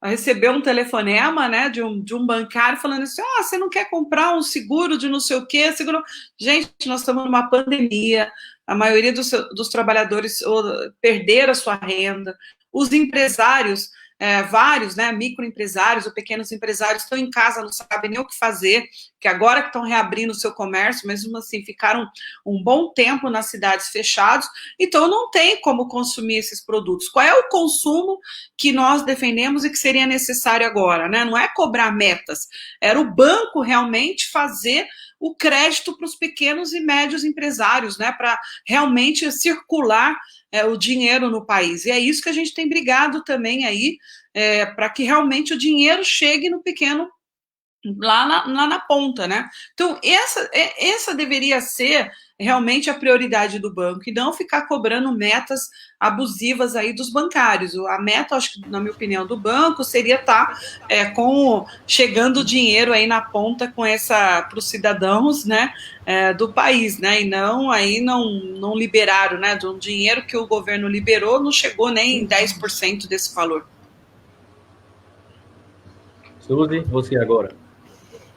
receber um telefonema, né, de um bancário falando assim, você não quer comprar um seguro de não sei o quê? Seguro... Gente, nós estamos numa pandemia, a maioria dos trabalhadores perderam a sua renda, os empresários, vários, né, microempresários ou pequenos empresários estão em casa, não sabem nem o que fazer, que agora que estão reabrindo o seu comércio, mesmo assim ficaram um bom tempo nas cidades fechados, então não tem como consumir esses produtos. Qual é o consumo que nós defendemos e que seria necessário agora, né? Não é cobrar metas, era o banco realmente fazer o crédito para os pequenos e médios empresários, né, para realmente circular o dinheiro no país. E é isso que a gente tem brigado também aí, para que realmente o dinheiro chegue no pequeno lá na ponta, né? Então, essa deveria ser realmente a prioridade do banco e não ficar cobrando metas abusivas aí dos bancários. A meta, acho que, na minha opinião, do banco seria estar chegando dinheiro aí na ponta com para os cidadãos, né, do país, né? E não liberaram, né? Do dinheiro que o governo liberou, não chegou nem 10% desse valor.
Suzy, você agora.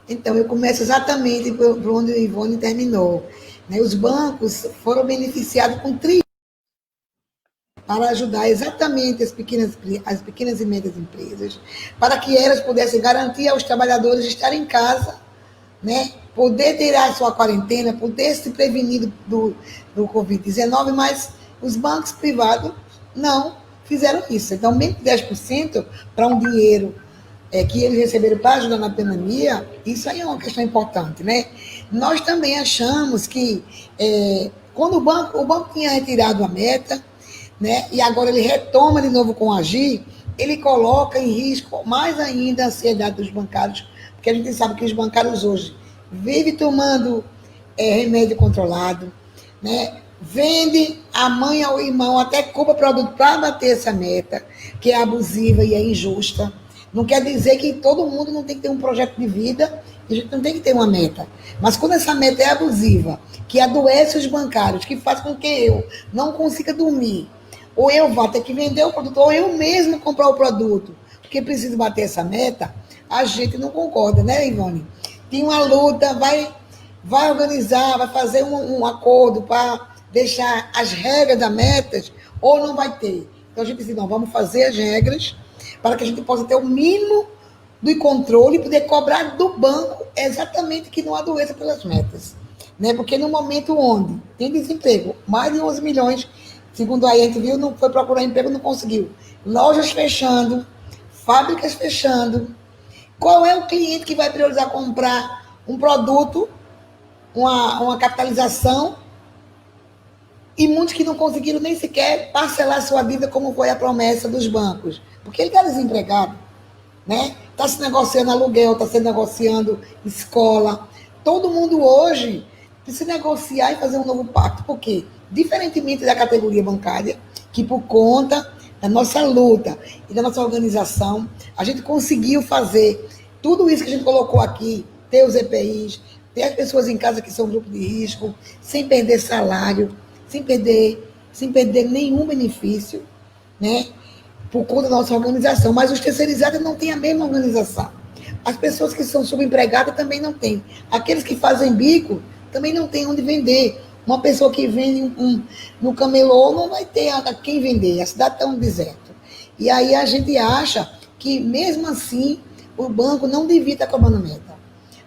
Então, eu começo exatamente por onde o Ivone terminou. Né? Os bancos foram beneficiados com para ajudar exatamente as pequenas e médias empresas, para que elas pudessem garantir aos trabalhadores estar em casa, né? Poder tirar a sua quarentena, poder se prevenir do Covid-19, mas os bancos privados não fizeram isso. Então, menos de 10% para um dinheiro que eles receberam para ajudar na pandemia, isso aí é uma questão importante, né? Nós também achamos que quando o banco tinha retirado a meta, né, e agora ele retoma de novo com o Agir, ele coloca em risco mais ainda a ansiedade dos bancários, porque a gente sabe que os bancários hoje vivem tomando remédio controlado, né? Vende a mãe ao irmão, até compra produto para bater essa meta, que é abusiva e é injusta. Não quer dizer que todo mundo não tem que ter um projeto de vida, a gente não tem que ter uma meta. Mas quando essa meta é abusiva, que adoece os bancários, que faz com que eu não consiga dormir, ou eu vá ter que vender o produto, ou eu mesmo comprar o produto, porque preciso bater essa meta, a gente não concorda, né, Ivone? Tem uma luta, vai organizar, vai fazer um acordo para deixar as regras da metas, ou não vai ter. Então a gente diz, não, vamos fazer as regras para que a gente possa ter o mínimo do controle e poder cobrar do banco exatamente que não adoeça pelas metas. Né? Porque no momento onde tem desemprego, mais de 11 milhões, segundo aí a gente viu, não foi procurar emprego, não conseguiu. Lojas fechando, fábricas fechando. Qual é o cliente que vai priorizar comprar um produto, uma capitalização, e muitos que não conseguiram nem sequer parcelar sua dívida como foi a promessa dos bancos? Porque ele está desempregado, né? Está se negociando aluguel, está se negociando escola. Todo mundo hoje precisa negociar e fazer um novo pacto. Por quê? Diferentemente da categoria bancária, que por conta da nossa luta e da nossa organização, a gente conseguiu fazer tudo isso que a gente colocou aqui, ter os EPIs, ter as pessoas em casa que são grupo de risco, sem perder salário, sem perder nenhum benefício, né? Por conta da nossa organização. Mas os terceirizados não têm a mesma organização. As pessoas que são subempregadas também não têm. Aqueles que fazem bico também não têm onde vender. Uma pessoa que vende no camelô não vai ter a quem vender. A cidade está um deserto. E aí a gente acha que, mesmo assim, o banco não devia estar cobrando meta.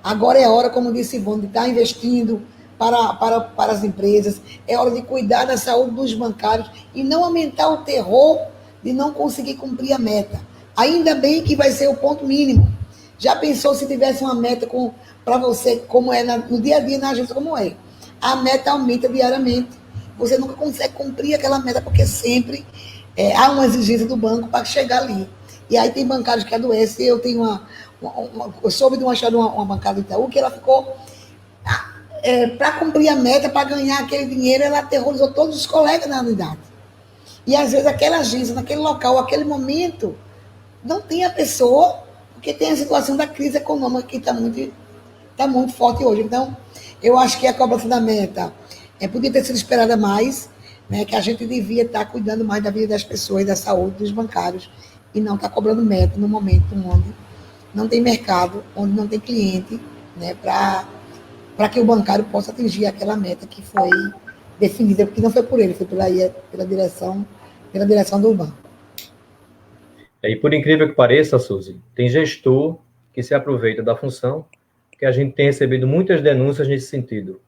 Agora é a hora, como disse Ivone, de estar investindo para as empresas. É hora de cuidar da saúde dos bancários e não aumentar o terror de não conseguir cumprir a meta. Ainda bem que vai ser o ponto mínimo. Já pensou se tivesse uma meta para você, como é no dia a dia na agência, como é? A meta aumenta diariamente. Você nunca consegue cumprir aquela meta, porque sempre há uma exigência do banco para chegar ali. E aí tem bancários que adoecem. Eu tenho eu soube de uma bancária do Itaú que ela ficou para cumprir a meta, para ganhar aquele dinheiro, ela aterrorizou todos os colegas na unidade. E às vezes aquela agência, naquele local, aquele momento, não tem a pessoa, porque tem a situação da crise econômica que está muito forte hoje. Então, eu acho que a cobrança da meta podia ter sido esperada mais, né, que a gente devia estar cuidando mais da vida das pessoas, da saúde dos bancários, e não estar cobrando meta no momento onde não tem mercado, onde não tem cliente, né, para que o bancário possa atingir aquela meta que foi definida, porque não foi por ele, foi pela direção do banco.
E por incrível que pareça, Suzy, tem gestor que se aproveita da função, que a gente tem recebido muitas denúncias nesse sentido.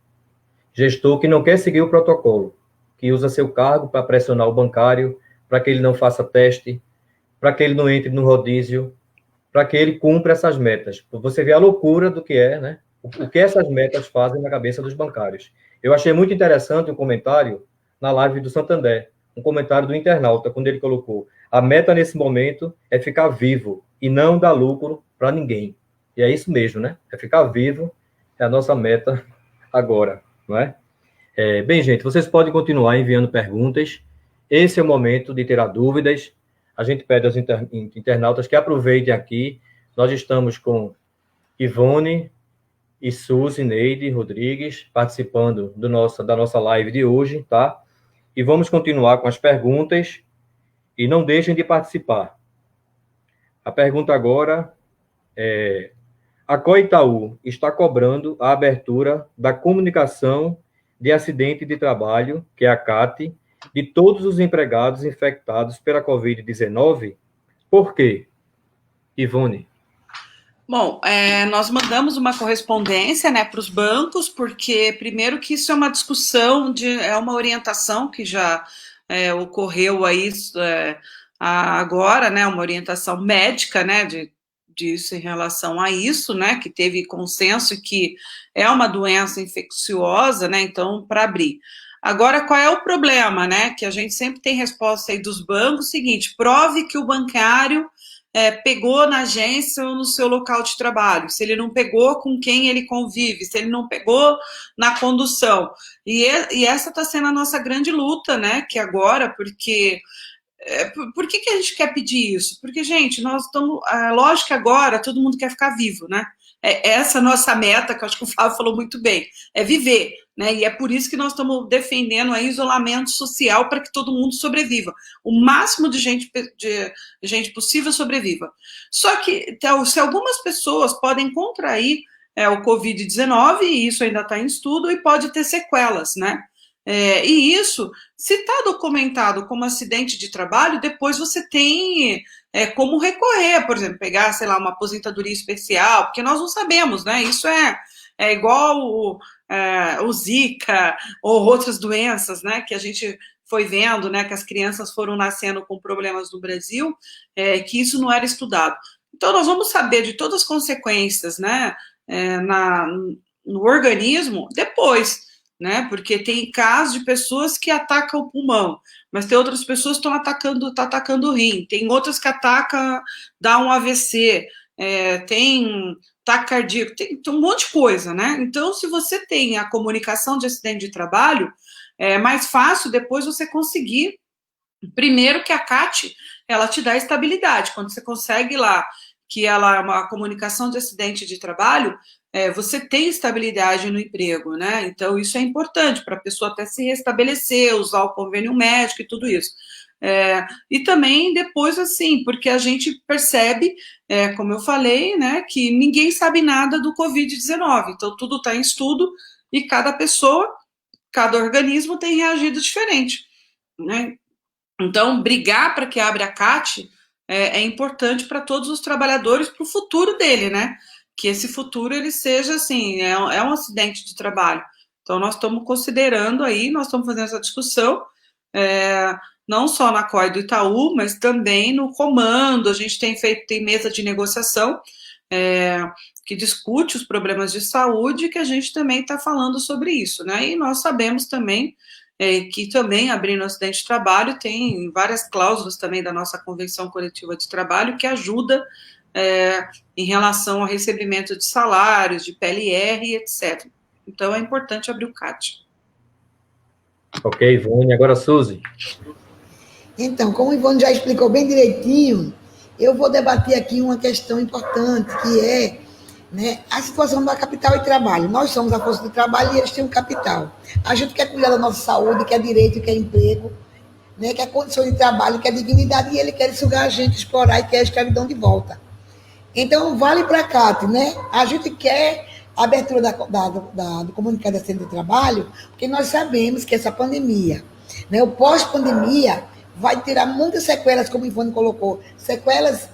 Gestor que não quer seguir o protocolo, que usa seu cargo para pressionar o bancário, para que ele não faça teste, para que ele não entre no rodízio, para que ele cumpra essas metas. Você vê a loucura do que é, né? O que essas metas fazem na cabeça dos bancários. Eu achei muito interessante o comentário na live do Santander, um comentário do internauta, quando ele colocou: a meta nesse momento é ficar vivo e não dar lucro para ninguém. E é isso mesmo, né? É ficar vivo, é a nossa meta agora, não é? Bem, gente, vocês podem continuar enviando perguntas. Esse é o momento de tirar dúvidas. A gente pede aos internautas que aproveitem aqui. Nós estamos com Ivone e Suzy, Neide Rodrigues, participando da nossa live de hoje, tá? E vamos continuar com as perguntas e não deixem de participar. A pergunta agora é: a Coitaú está cobrando a abertura da comunicação de acidente de trabalho, que é a CAT, de todos os empregados infectados pela Covid-19? Por quê? Ivone.
Bom, nós mandamos uma correspondência, né, para os bancos, porque, primeiro, que isso é uma discussão, é uma orientação que já ocorreu aí agora, né, uma orientação médica, né, disso em relação a isso, né, que teve consenso que é uma doença infecciosa, né, então, para abrir. Agora, qual é o problema, né, que a gente sempre tem resposta aí dos bancos, seguinte: prove que o bancário pegou na agência ou no seu local de trabalho, se ele não pegou, com quem ele convive, se ele não pegou na condução. E essa está sendo a nossa grande luta, né, que agora, porque... Por que a gente quer pedir isso? Porque, gente, nós estamos... lógico que agora todo mundo quer ficar vivo, né? Essa é a nossa meta, que eu acho que o Fábio falou muito bem, é viver, né? E é por isso que nós estamos defendendo aí isolamento social para que todo mundo sobreviva. O máximo de gente possível sobreviva. Só que se algumas pessoas podem contrair o Covid-19, e isso ainda está em estudo, e pode ter sequelas, né? E isso, se está documentado como acidente de trabalho, depois você tem como recorrer, por exemplo, pegar, sei lá, uma aposentadoria especial, porque nós não sabemos, né? Isso é igual o Zika ou outras doenças, né? Que a gente foi vendo, né? Que as crianças foram nascendo com problemas no Brasil, que isso não era estudado. Então, nós vamos saber de todas as consequências, né? No organismo depois, né? Porque tem casos de pessoas que atacam o pulmão, mas tem outras pessoas que estão atacando o rim, tem outras que atacam, dá um AVC, tem ataque cardíaco, tem um monte de coisa, né? Então, se você tem a comunicação de acidente de trabalho, é mais fácil depois você conseguir, primeiro que a CAT, ela te dá estabilidade, quando você consegue lá que ela é uma comunicação de acidente de trabalho, você tem estabilidade no emprego, né? Então, isso é importante para a pessoa até se restabelecer, usar o convênio médico e tudo isso. E também depois, assim, porque a gente percebe, como eu falei, né, que ninguém sabe nada do Covid-19, então tudo está em estudo e cada pessoa, cada organismo tem reagido diferente, né? Então, brigar para que abra a CAT é importante para todos os trabalhadores, para o futuro dele, né? Que esse futuro ele seja assim, é um acidente de trabalho. Então, nós estamos considerando aí, nós estamos fazendo essa discussão, não só na COI do Itaú, mas também no comando. A gente tem mesa de negociação que discute os problemas de saúde, que a gente também está falando sobre isso, né? E nós sabemos também que também, abrindo o acidente de trabalho, tem várias cláusulas também da nossa Convenção Coletiva de Trabalho que ajuda em relação ao recebimento de salários, de PLR, etc. Então, é importante abrir o CAT.
Ok, Ivone. Agora, Suzy. Então, como o Ivone já explicou bem direitinho, eu vou debater aqui uma questão importante, que é, né, a situação da capital e trabalho. Nós somos a força do trabalho e eles têm o capital. A gente quer cuidar da nossa saúde, quer direito, quer emprego, né, quer condição de trabalho, quer dignidade, e ele quer sugar a gente, explorar e quer a escravidão de volta. Então, vale para a CAT, né? A gente quer a abertura do comunicado de acidente de trabalho, porque nós sabemos que essa pandemia, né, o pós-pandemia, vai tirar muitas sequelas, como o Ivone colocou, sequelas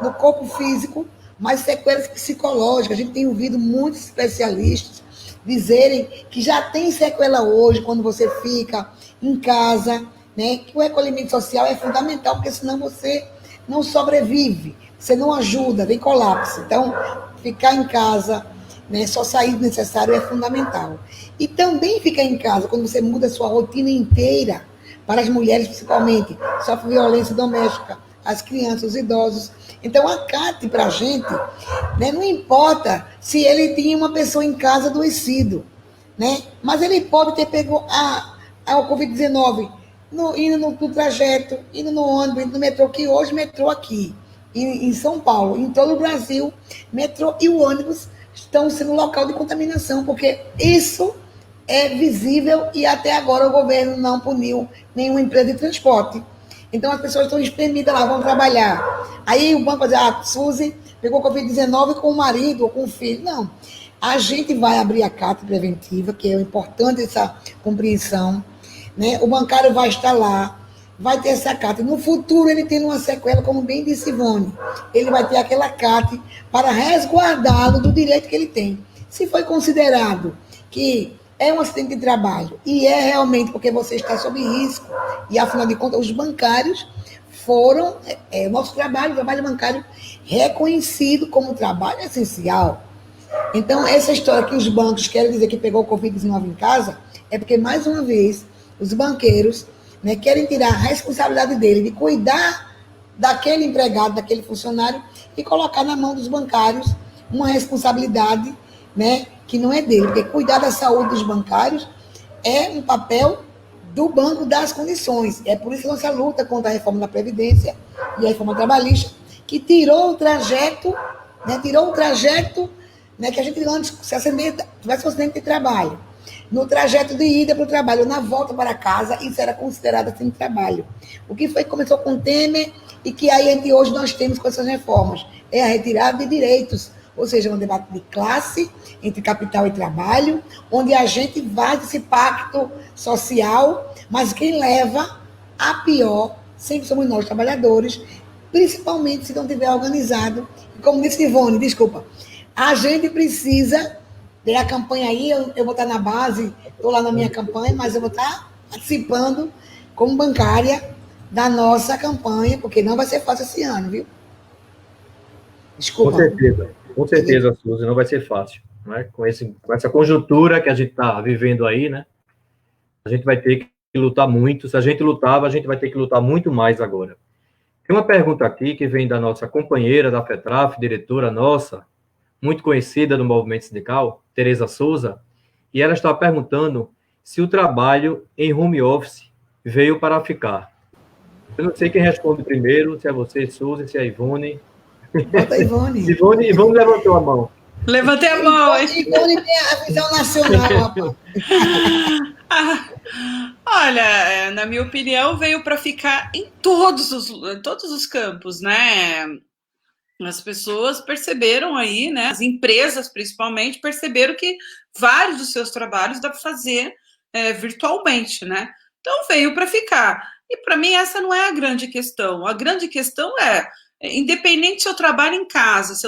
no corpo físico, mas sequelas psicológicas. A gente tem ouvido muitos especialistas dizerem que já tem sequela hoje, quando você fica em casa, né, que o recolhimento social é fundamental, porque senão você não sobrevive, você não ajuda, tem colapso. Então, ficar em casa, né, só sair necessário é fundamental. E também ficar em casa, quando você muda a sua rotina inteira, para as mulheres principalmente, sofrem violência doméstica, as crianças, os idosos. Então, a CAT, para a gente, né, não importa se ele tinha uma pessoa em casa adoecido, né, mas ele pode ter pego o Covid-19 indo no trajeto, indo no ônibus, indo no metrô, que hoje metrô aqui, em São Paulo, em todo o Brasil, metrô e o ônibus estão sendo local de contaminação, porque isso é visível e até agora o governo não puniu nenhuma empresa de transporte. Então as pessoas estão espremidas lá, vão trabalhar. Aí o banco vai dizer, Suzy pegou Covid-19 com o marido ou com o filho. Não. A gente vai abrir a carta preventiva, que é importante essa compreensão. Né? O bancário vai estar lá, vai ter essa carta. No futuro ele tem uma sequela, como bem disse Ivone. Ele vai ter aquela carta para resguardá-lo do direito que ele tem. Se foi considerado que é um acidente de trabalho e é realmente porque você está sob risco, e afinal de contas os bancários foram, o nosso trabalho, o trabalho bancário reconhecido como trabalho essencial. Então essa história que os bancos querem dizer que pegou o Covid-19 em casa, é porque mais uma vez os banqueiros, né, querem tirar a responsabilidade dele de cuidar daquele empregado, daquele funcionário e colocar na mão dos bancários uma responsabilidade, né, que não é dele, porque cuidar da saúde dos bancários é um papel do banco das condições. É por isso que nossa luta contra a reforma da Previdência e a reforma trabalhista, que tirou o trajeto, né, que a gente antes, se tivesse um acidente de trabalho, no trajeto de ida para o trabalho, na volta para casa, isso era considerado assim trabalho. O que foi que começou com o Temer e que aí hoje nós temos com essas reformas? É a retirada de direitos, ou seja, um debate de classe entre capital e trabalho, onde a gente faz esse pacto social, mas quem leva a pior sempre somos nós, trabalhadores, principalmente se não tiver organizado. Como disse Ivone, desculpa, a gente precisa ter a campanha aí, eu vou estar na base, estou lá na minha campanha, mas eu vou estar participando como bancária da nossa campanha, porque não vai ser fácil esse ano, viu? Desculpa.
Com certeza, Suzy, não vai ser fácil, né? Com essa conjuntura que a gente está vivendo aí, né? A gente vai ter que lutar muito. Se a gente lutava, a gente vai ter que lutar muito mais agora. Tem uma pergunta aqui que vem da nossa companheira da FETRAF, diretora nossa, muito conhecida do movimento sindical, Tereza Souza, e ela está perguntando se o trabalho em home office veio para ficar. Eu não sei quem responde primeiro, se é você, Suzy, se é a Ivone.
Bota a Ivone.
Ivone levantou a mão.
Levantei a mão, hein?
Ivone tem a visão nacional, rapaz.
Olha, na minha opinião, veio para ficar em todos os campos, né? As pessoas perceberam aí, né? As empresas, principalmente, perceberam que vários dos seus trabalhos dá para fazer virtualmente, né? Então, veio para ficar. E, para mim, essa não é a grande questão. A grande questão é, independente se eu trabalho em casa, se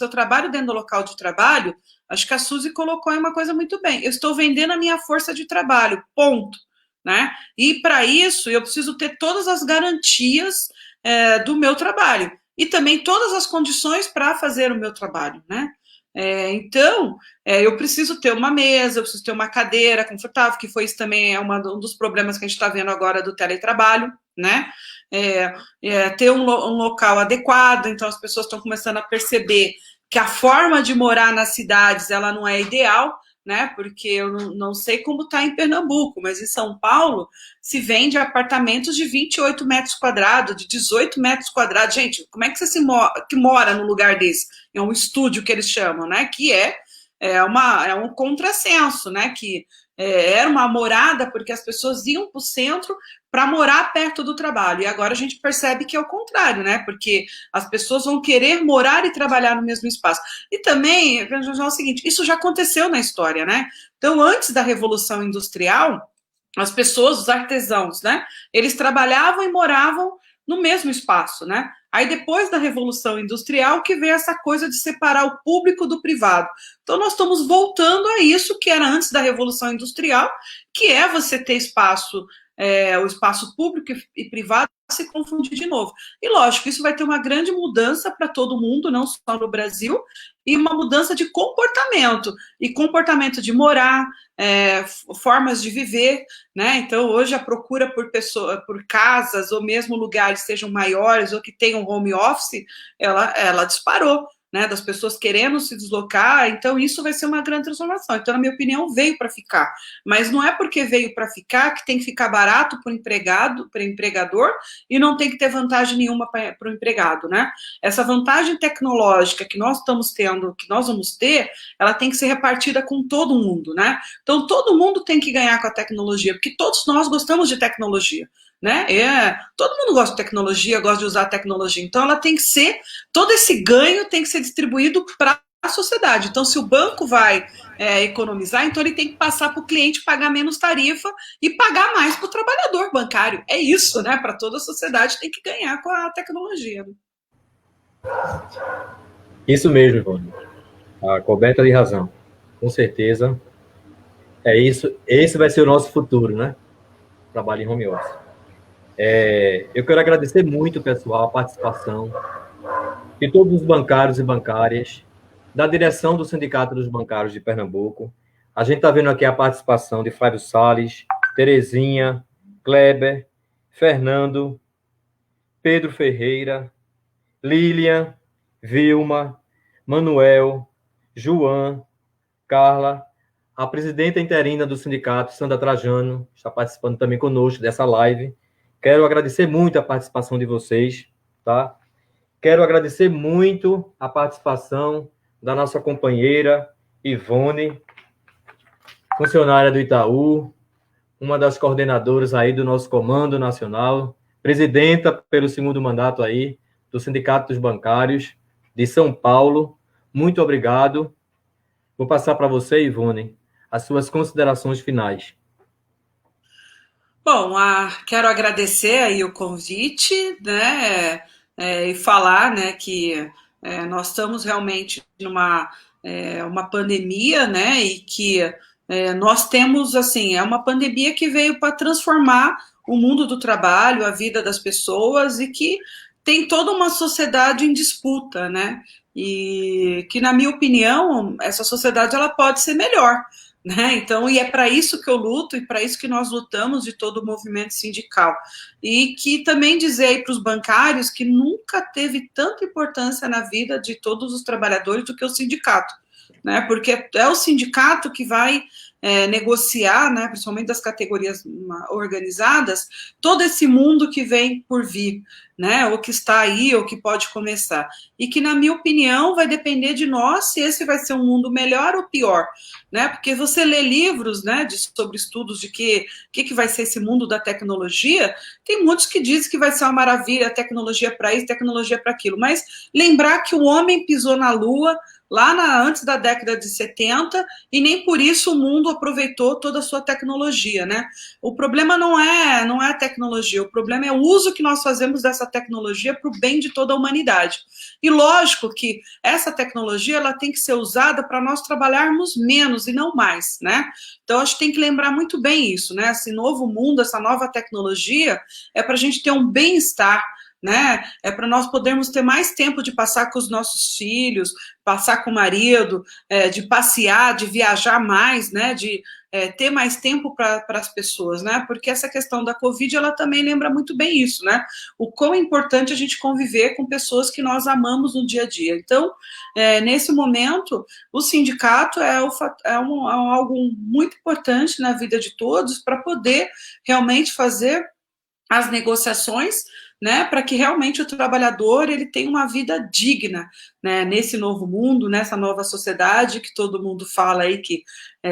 eu trabalho dentro do local de trabalho, acho que a Suzy colocou aí uma coisa muito bem. Eu estou vendendo a minha força de trabalho, ponto. Né? E, para isso, eu preciso ter todas as garantias do meu trabalho. E também todas as condições para fazer o meu trabalho, né? Então, eu preciso ter uma mesa, eu preciso ter uma cadeira confortável, que foi isso também um dos problemas que a gente está vendo agora do teletrabalho, né? Ter um local adequado, então as pessoas estão começando a perceber que a forma de morar nas cidades, ela não é ideal, né? Porque eu não sei como está em Pernambuco, mas em São Paulo se vende apartamentos de 28 metros quadrados, de 18 metros quadrados. Gente, como é que você mora num lugar desse? É um estúdio que eles chamam, né? Que é um contrassenso, né? Que era uma morada porque as pessoas iam para o centro para morar perto do trabalho. E agora a gente percebe que é o contrário, né? Porque as pessoas vão querer morar e trabalhar no mesmo espaço. E também, é o seguinte, isso já aconteceu na história, né? Então, antes da Revolução Industrial, as pessoas, os artesãos, né? Eles trabalhavam e moravam no mesmo espaço, né? Aí, depois da Revolução Industrial, que veio essa coisa de separar o público do privado. Então, nós estamos voltando a isso que era antes da Revolução Industrial, que é você ter espaço o espaço público e privado se confundir de novo. E, lógico, isso vai ter uma grande mudança para todo mundo, não só no Brasil, e uma mudança de comportamento de morar, formas de viver, né? Então, hoje, a procura por casas ou mesmo lugares sejam maiores ou que tenham home office, ela disparou, né, das pessoas querendo se deslocar, então isso vai ser uma grande transformação. Então, na minha opinião, veio para ficar. Mas não é porque veio para ficar que tem que ficar barato para o empregado, para o empregador, e não tem que ter vantagem nenhuma para o empregado, né? Essa vantagem tecnológica que nós estamos tendo, que nós vamos ter, ela tem que ser repartida com todo mundo, né? Então, todo mundo tem que ganhar com a tecnologia, porque todos nós gostamos de tecnologia, né? Todo mundo gosta de tecnologia, gosta de usar a tecnologia, então ela tem que ser, todo esse ganho tem que ser distribuído para a sociedade. Então, se o banco vai economizar, então ele tem que passar para o cliente pagar menos tarifa e pagar mais para o trabalhador bancário. É isso, né? Para toda a sociedade tem que ganhar com a tecnologia.
Isso mesmo, Ivone. A coberta de razão. Com certeza. É isso. Esse vai ser o nosso futuro, né? Trabalho em home office. Eu quero agradecer muito, pessoal, a participação de todos os bancários e bancárias, da direção do Sindicato dos Bancários de Pernambuco. A gente está vendo aqui a participação de Flávio Salles, Terezinha, Kleber, Fernando, Pedro Ferreira, Lilian, Vilma, Manuel, João, Carla, a presidenta interina do sindicato, Sandra Trajano, está participando também conosco dessa live. Quero agradecer muito a participação de vocês, tá? Quero agradecer muito a participação da nossa companheira Ivone, funcionária do Itaú, uma das coordenadoras aí do nosso Comando Nacional, presidenta pelo segundo mandato aí do Sindicato dos Bancários de São Paulo. Muito obrigado. Vou passar para você, Ivone, as suas considerações finais.
Bom, quero agradecer aí o convite, né, e falar, né, que nós estamos realmente numa uma pandemia, né, e que nós temos, assim, é uma pandemia que veio para transformar o mundo do trabalho, a vida das pessoas, e que tem toda uma sociedade em disputa, né, e que, na minha opinião, essa sociedade ela pode ser melhor, né? Então, e é para isso que eu luto e para isso que nós lutamos de todo o movimento sindical. E que também dizer aí para os bancários que nunca teve tanta importância na vida de todos os trabalhadores do que o sindicato, né? Porque é o sindicato que vai negociar, né, principalmente das categorias organizadas, todo esse mundo que vem por vir, né, ou que está aí, ou que pode começar. E que, na minha opinião, vai depender de nós se esse vai ser um mundo melhor ou pior, né, porque você lê livros, né, sobre estudos de que vai ser esse mundo da tecnologia, tem muitos que dizem que vai ser uma maravilha, tecnologia para isso, tecnologia para aquilo, mas lembrar que o homem pisou na Lua lá antes da década de 70, e nem por isso o mundo aproveitou toda a sua tecnologia, né? O problema não é a tecnologia, o problema é o uso que nós fazemos dessa tecnologia para o bem de toda a humanidade. E lógico que essa tecnologia ela tem que ser usada para nós trabalharmos menos e não mais, né? Então, acho que tem que lembrar muito bem isso, né? Esse novo mundo, essa nova tecnologia é para a gente ter um bem-estar, né? É para nós podermos ter mais tempo de passar com os nossos filhos, passar com o marido, de passear, de viajar mais, né? De ter mais tempo para as pessoas, né? Porque essa questão da Covid, ela também lembra muito bem isso, né? O quão é importante a gente conviver com pessoas que nós amamos no dia a dia. Então, nesse momento, o sindicato é algo muito importante na vida de todos para poder realmente fazer as negociações, né, para que realmente o trabalhador ele tenha uma vida digna, né, nesse novo mundo, nessa nova sociedade que todo mundo fala aí que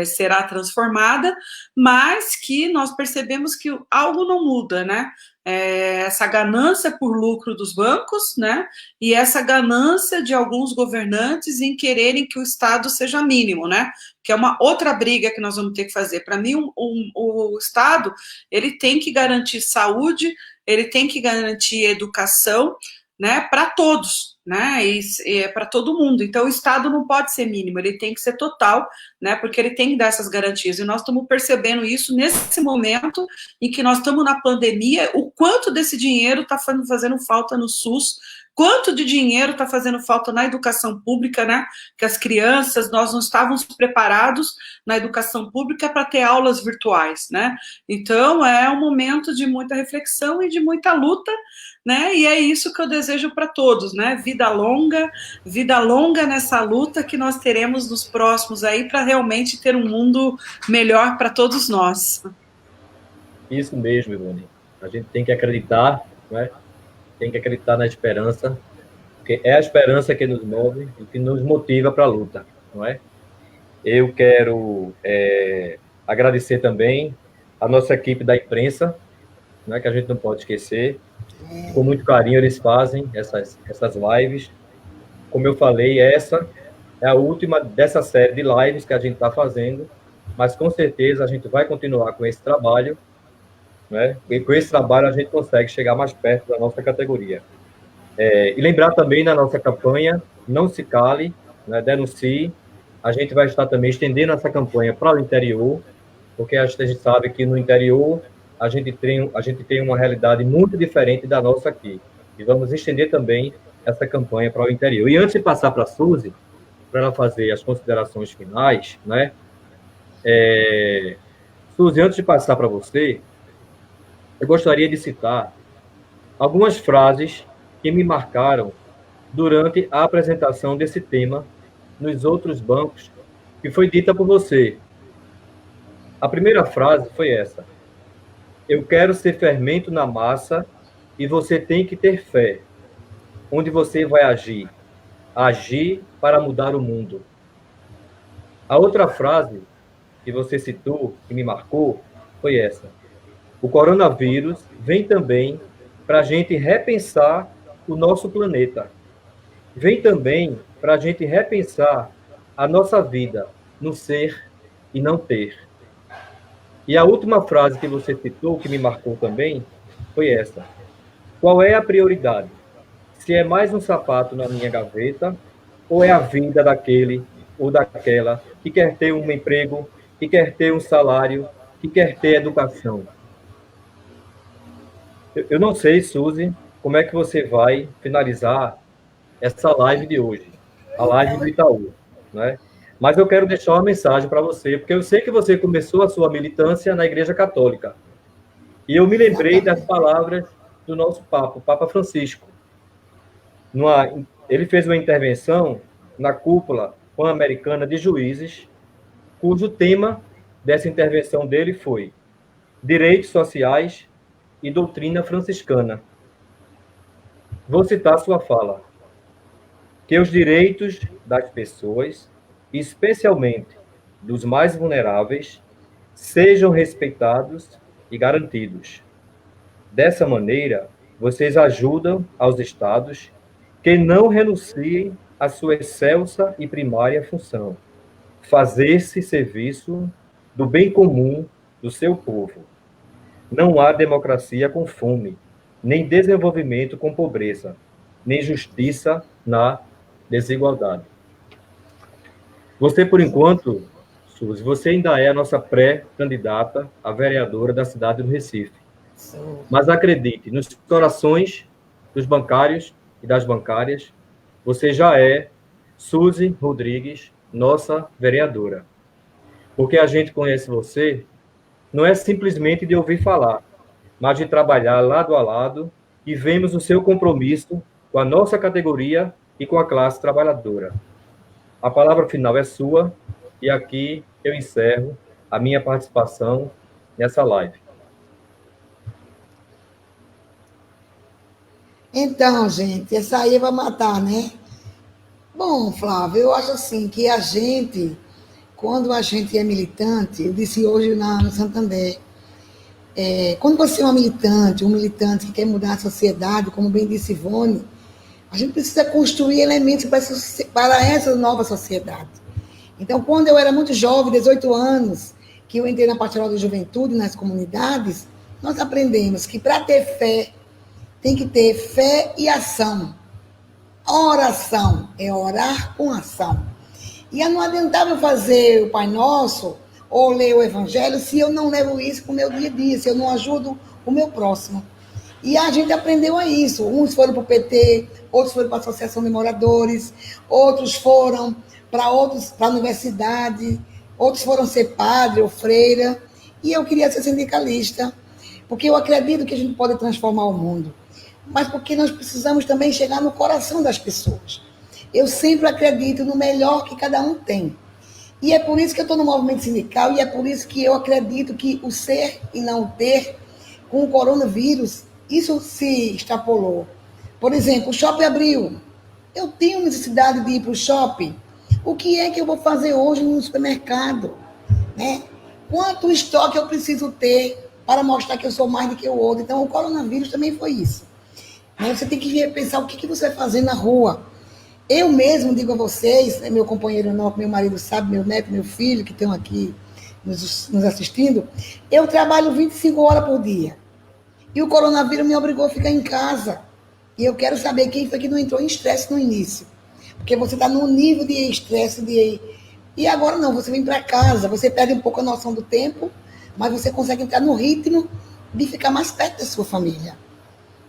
será transformada, mas que nós percebemos que algo não muda, né? Essa ganância por lucro dos bancos, né? E essa ganância de alguns governantes em quererem que o Estado seja mínimo, né? Que é uma outra briga que nós vamos ter que fazer. Para mim, o Estado ele tem que garantir saúde, ele tem que garantir educação, né? Para todos. né? E é para todo mundo. Então, o Estado não pode ser mínimo, ele tem que ser total, né? Porque ele tem que dar essas garantias. E nós estamos percebendo isso nesse momento em que nós estamos na pandemia, o quanto desse dinheiro está fazendo falta no SUS, quanto de dinheiro está fazendo falta na educação pública, né? Que as crianças, nós não estávamos preparados na educação pública para ter aulas virtuais, né? Então, é um momento de muita reflexão e de muita luta, né? E é isso que eu desejo para todos, né? Vida longa nessa luta que nós teremos nos próximos aí para realmente ter um mundo melhor para todos nós.
Isso mesmo, Ivone. A gente tem que acreditar, né? Tem que acreditar na esperança, porque é a esperança que nos move e que nos motiva para a luta, não é? Eu quero agradecer também a nossa equipe da imprensa, né, que a gente não pode esquecer. Com muito carinho eles fazem essas lives. Como eu falei, essa é a última dessa série de lives que a gente está fazendo, mas com certeza a gente vai continuar com esse trabalho, né? E com esse trabalho a gente consegue chegar mais perto da nossa categoria. E lembrar também da nossa campanha, Não Se Cale, né? Denuncie. A gente vai estar também estendendo essa campanha para o interior, porque a gente sabe que no interior a gente tem uma realidade muito diferente da nossa aqui. E vamos estender também essa campanha para o interior. E antes de passar para a Suzy, para ela fazer as considerações finais, né? Suzy, antes de passar para você, eu gostaria de citar algumas frases que me marcaram durante a apresentação desse tema nos outros bancos, que foi dita por você. A primeira frase foi essa: eu quero ser fermento na massa e você tem que ter fé. Onde você vai agir? Agir para mudar o mundo. A outra frase que você citou, que me marcou, foi essa: o coronavírus vem também para a gente repensar o nosso planeta. Vem também para a gente repensar a nossa vida no ser e não ter. E a última frase que você citou, que me marcou também, foi essa: qual é a prioridade? Se é mais um sapato na minha gaveta, ou é a vida daquele ou daquela que quer ter um emprego, que quer ter um salário, que quer ter educação? Eu não sei, Suzy, como é que você vai finalizar essa live de hoje, a live do Itaú, né? Mas eu quero deixar uma mensagem para você, porque eu sei que você começou a sua militância na Igreja Católica. E eu me lembrei das palavras do nosso Papa, o Papa Francisco. Ele fez uma intervenção na cúpula pan-americana de juízes, cujo tema dessa intervenção dele foi Direitos Sociais e Doutrina Franciscana. Vou citar sua fala: que os direitos das pessoas, especialmente dos mais vulneráveis, sejam respeitados e garantidos. Dessa maneira, vocês ajudam aos estados que não renunciem à sua excelsa e primária função, fazer-se serviço do bem comum do seu povo. Não há democracia com fome, nem desenvolvimento com pobreza, nem justiça na desigualdade. Você, por enquanto, Suzy, você ainda é a nossa pré-candidata a vereadora da cidade do Recife. Mas acredite, nos corações dos bancários e das bancárias, você já é Suzy Rodrigues, nossa vereadora. Porque a gente conhece você não é simplesmente de ouvir falar, mas de trabalhar lado a lado, e vemos o seu compromisso com a nossa categoria e com a classe trabalhadora. A palavra final é sua, e aqui eu encerro a minha participação nessa live.
Então, gente, essa aí vai matar, né? Bom, Flávio, eu acho assim que a gente, quando a gente é militante, eu disse hoje no Santander, quando você é um militante que quer mudar a sociedade, como bem disse Ivone, a gente precisa construir elementos para essa nova sociedade. Então, quando eu era muito jovem, 18 anos, que eu entrei na Pastoral da Juventude, nas comunidades, nós aprendemos que para ter fé, tem que ter fé e ação. oração, é orar com ação. E não adiantava eu fazer o Pai Nosso ou ler o Evangelho se eu não levo isso para o meu dia a dia, se eu não ajudo o meu próximo. E a gente aprendeu a isso. Uns foram para o PT, outros foram para a Associação de Moradores, outros foram para a universidade, outros foram ser padre ou freira. E eu queria ser sindicalista, porque eu acredito que a gente pode transformar o mundo, mas porque nós precisamos também chegar no coração das pessoas. Eu sempre acredito no melhor que cada um tem. E é por isso que eu estou no movimento sindical, e é por isso que eu acredito que o ser e não o ter, com o coronavírus, isso se extrapolou. Por exemplo, o shopping abriu. Eu tenho necessidade de ir para o shopping. O que é que eu vou fazer hoje no supermercado? Né? Quanto estoque eu preciso ter para mostrar que eu sou mais do que o outro? Então, o coronavírus também foi isso. Né? Você tem que pensar o que você vai fazer na rua. Eu mesmo digo a vocês, meu companheiro não, meu marido sabe, meu neto, meu filho, que estão aqui nos assistindo, eu trabalho 25 horas por dia. E o coronavírus me obrigou a ficar em casa. E eu quero saber quem foi que não entrou em estresse no início. Porque você está num nível de estresse, e agora não, você vem para casa, você perde um pouco a noção do tempo, mas você consegue entrar no ritmo de ficar mais perto da sua família.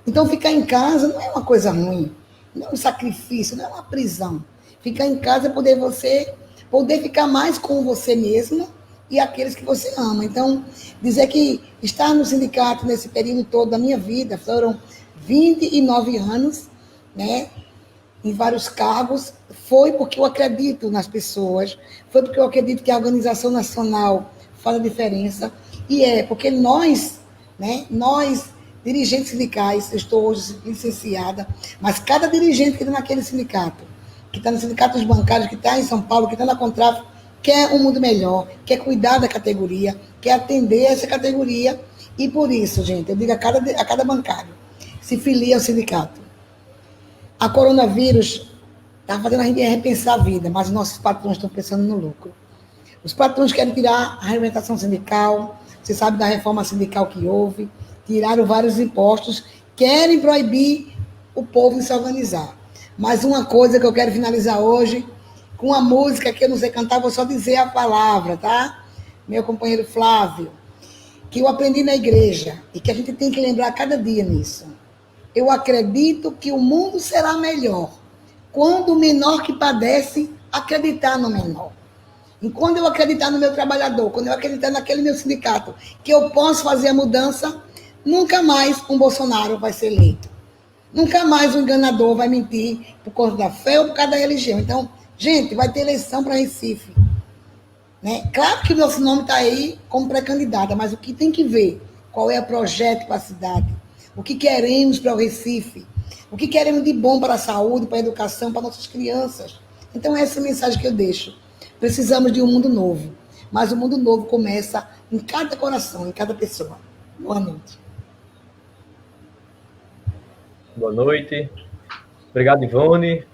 Então, ficar em casa não é uma coisa ruim, não é um sacrifício, não é uma prisão. Ficar em casa é poder ficar mais com você mesmo e aqueles que você ama. Então, dizer que estar no sindicato nesse período todo da minha vida, foram 29 anos, né, em vários cargos, foi porque eu acredito nas pessoas, foi porque eu acredito que a organização nacional faz a diferença, e porque nós, dirigentes sindicais, eu estou hoje licenciada, mas cada dirigente que está naquele sindicato, que está no sindicato dos bancários, que está em São Paulo, que está na Contraf, quer um mundo melhor, quer cuidar da categoria, quer atender essa categoria, e por isso, gente, eu digo a cada bancário, se filia ao sindicato. A coronavírus está fazendo a gente repensar a vida, mas os nossos patrões estão pensando no lucro. Os patrões querem tirar a regulamentação sindical, você sabe da reforma sindical que houve, tiraram vários impostos, querem proibir o povo de se organizar. Mas uma coisa que eu quero finalizar hoje, com uma música que eu não sei cantar, vou só dizer a palavra, tá? Meu companheiro Flávio, que eu aprendi na igreja, e que a gente tem que lembrar cada dia nisso. Eu acredito que o mundo será melhor quando o menor que padece acreditar no menor. E quando eu acreditar no meu trabalhador, quando eu acreditar naquele meu sindicato, que eu posso fazer a mudança, nunca mais um Bolsonaro vai ser eleito. Nunca mais um enganador vai mentir por causa da fé ou por causa da religião. Então, gente, vai ter eleição para Recife. Né? Claro que o nosso nome está aí como pré-candidata, mas o que tem que ver? Qual é o projeto para a cidade? O que queremos para o Recife? O que queremos de bom para a saúde, para a educação, para nossas crianças? Então, essa é a mensagem que eu deixo. Precisamos de um mundo novo, mas o mundo novo começa em cada coração, em cada pessoa. Boa noite.
Boa noite. Obrigado, Ivone.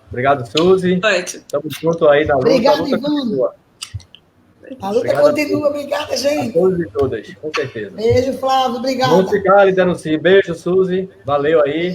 Obrigado, Suzy.
Boa noite.
Estamos juntos aí na luta.
Obrigado,
a luta
Ivone.
continua.
A luta continua. Obrigada, gente.
A todos e todas, com certeza.
Beijo, Flávio. Obrigada.
Vamos ficar, liderando-se. Beijo, Suzy. Valeu aí.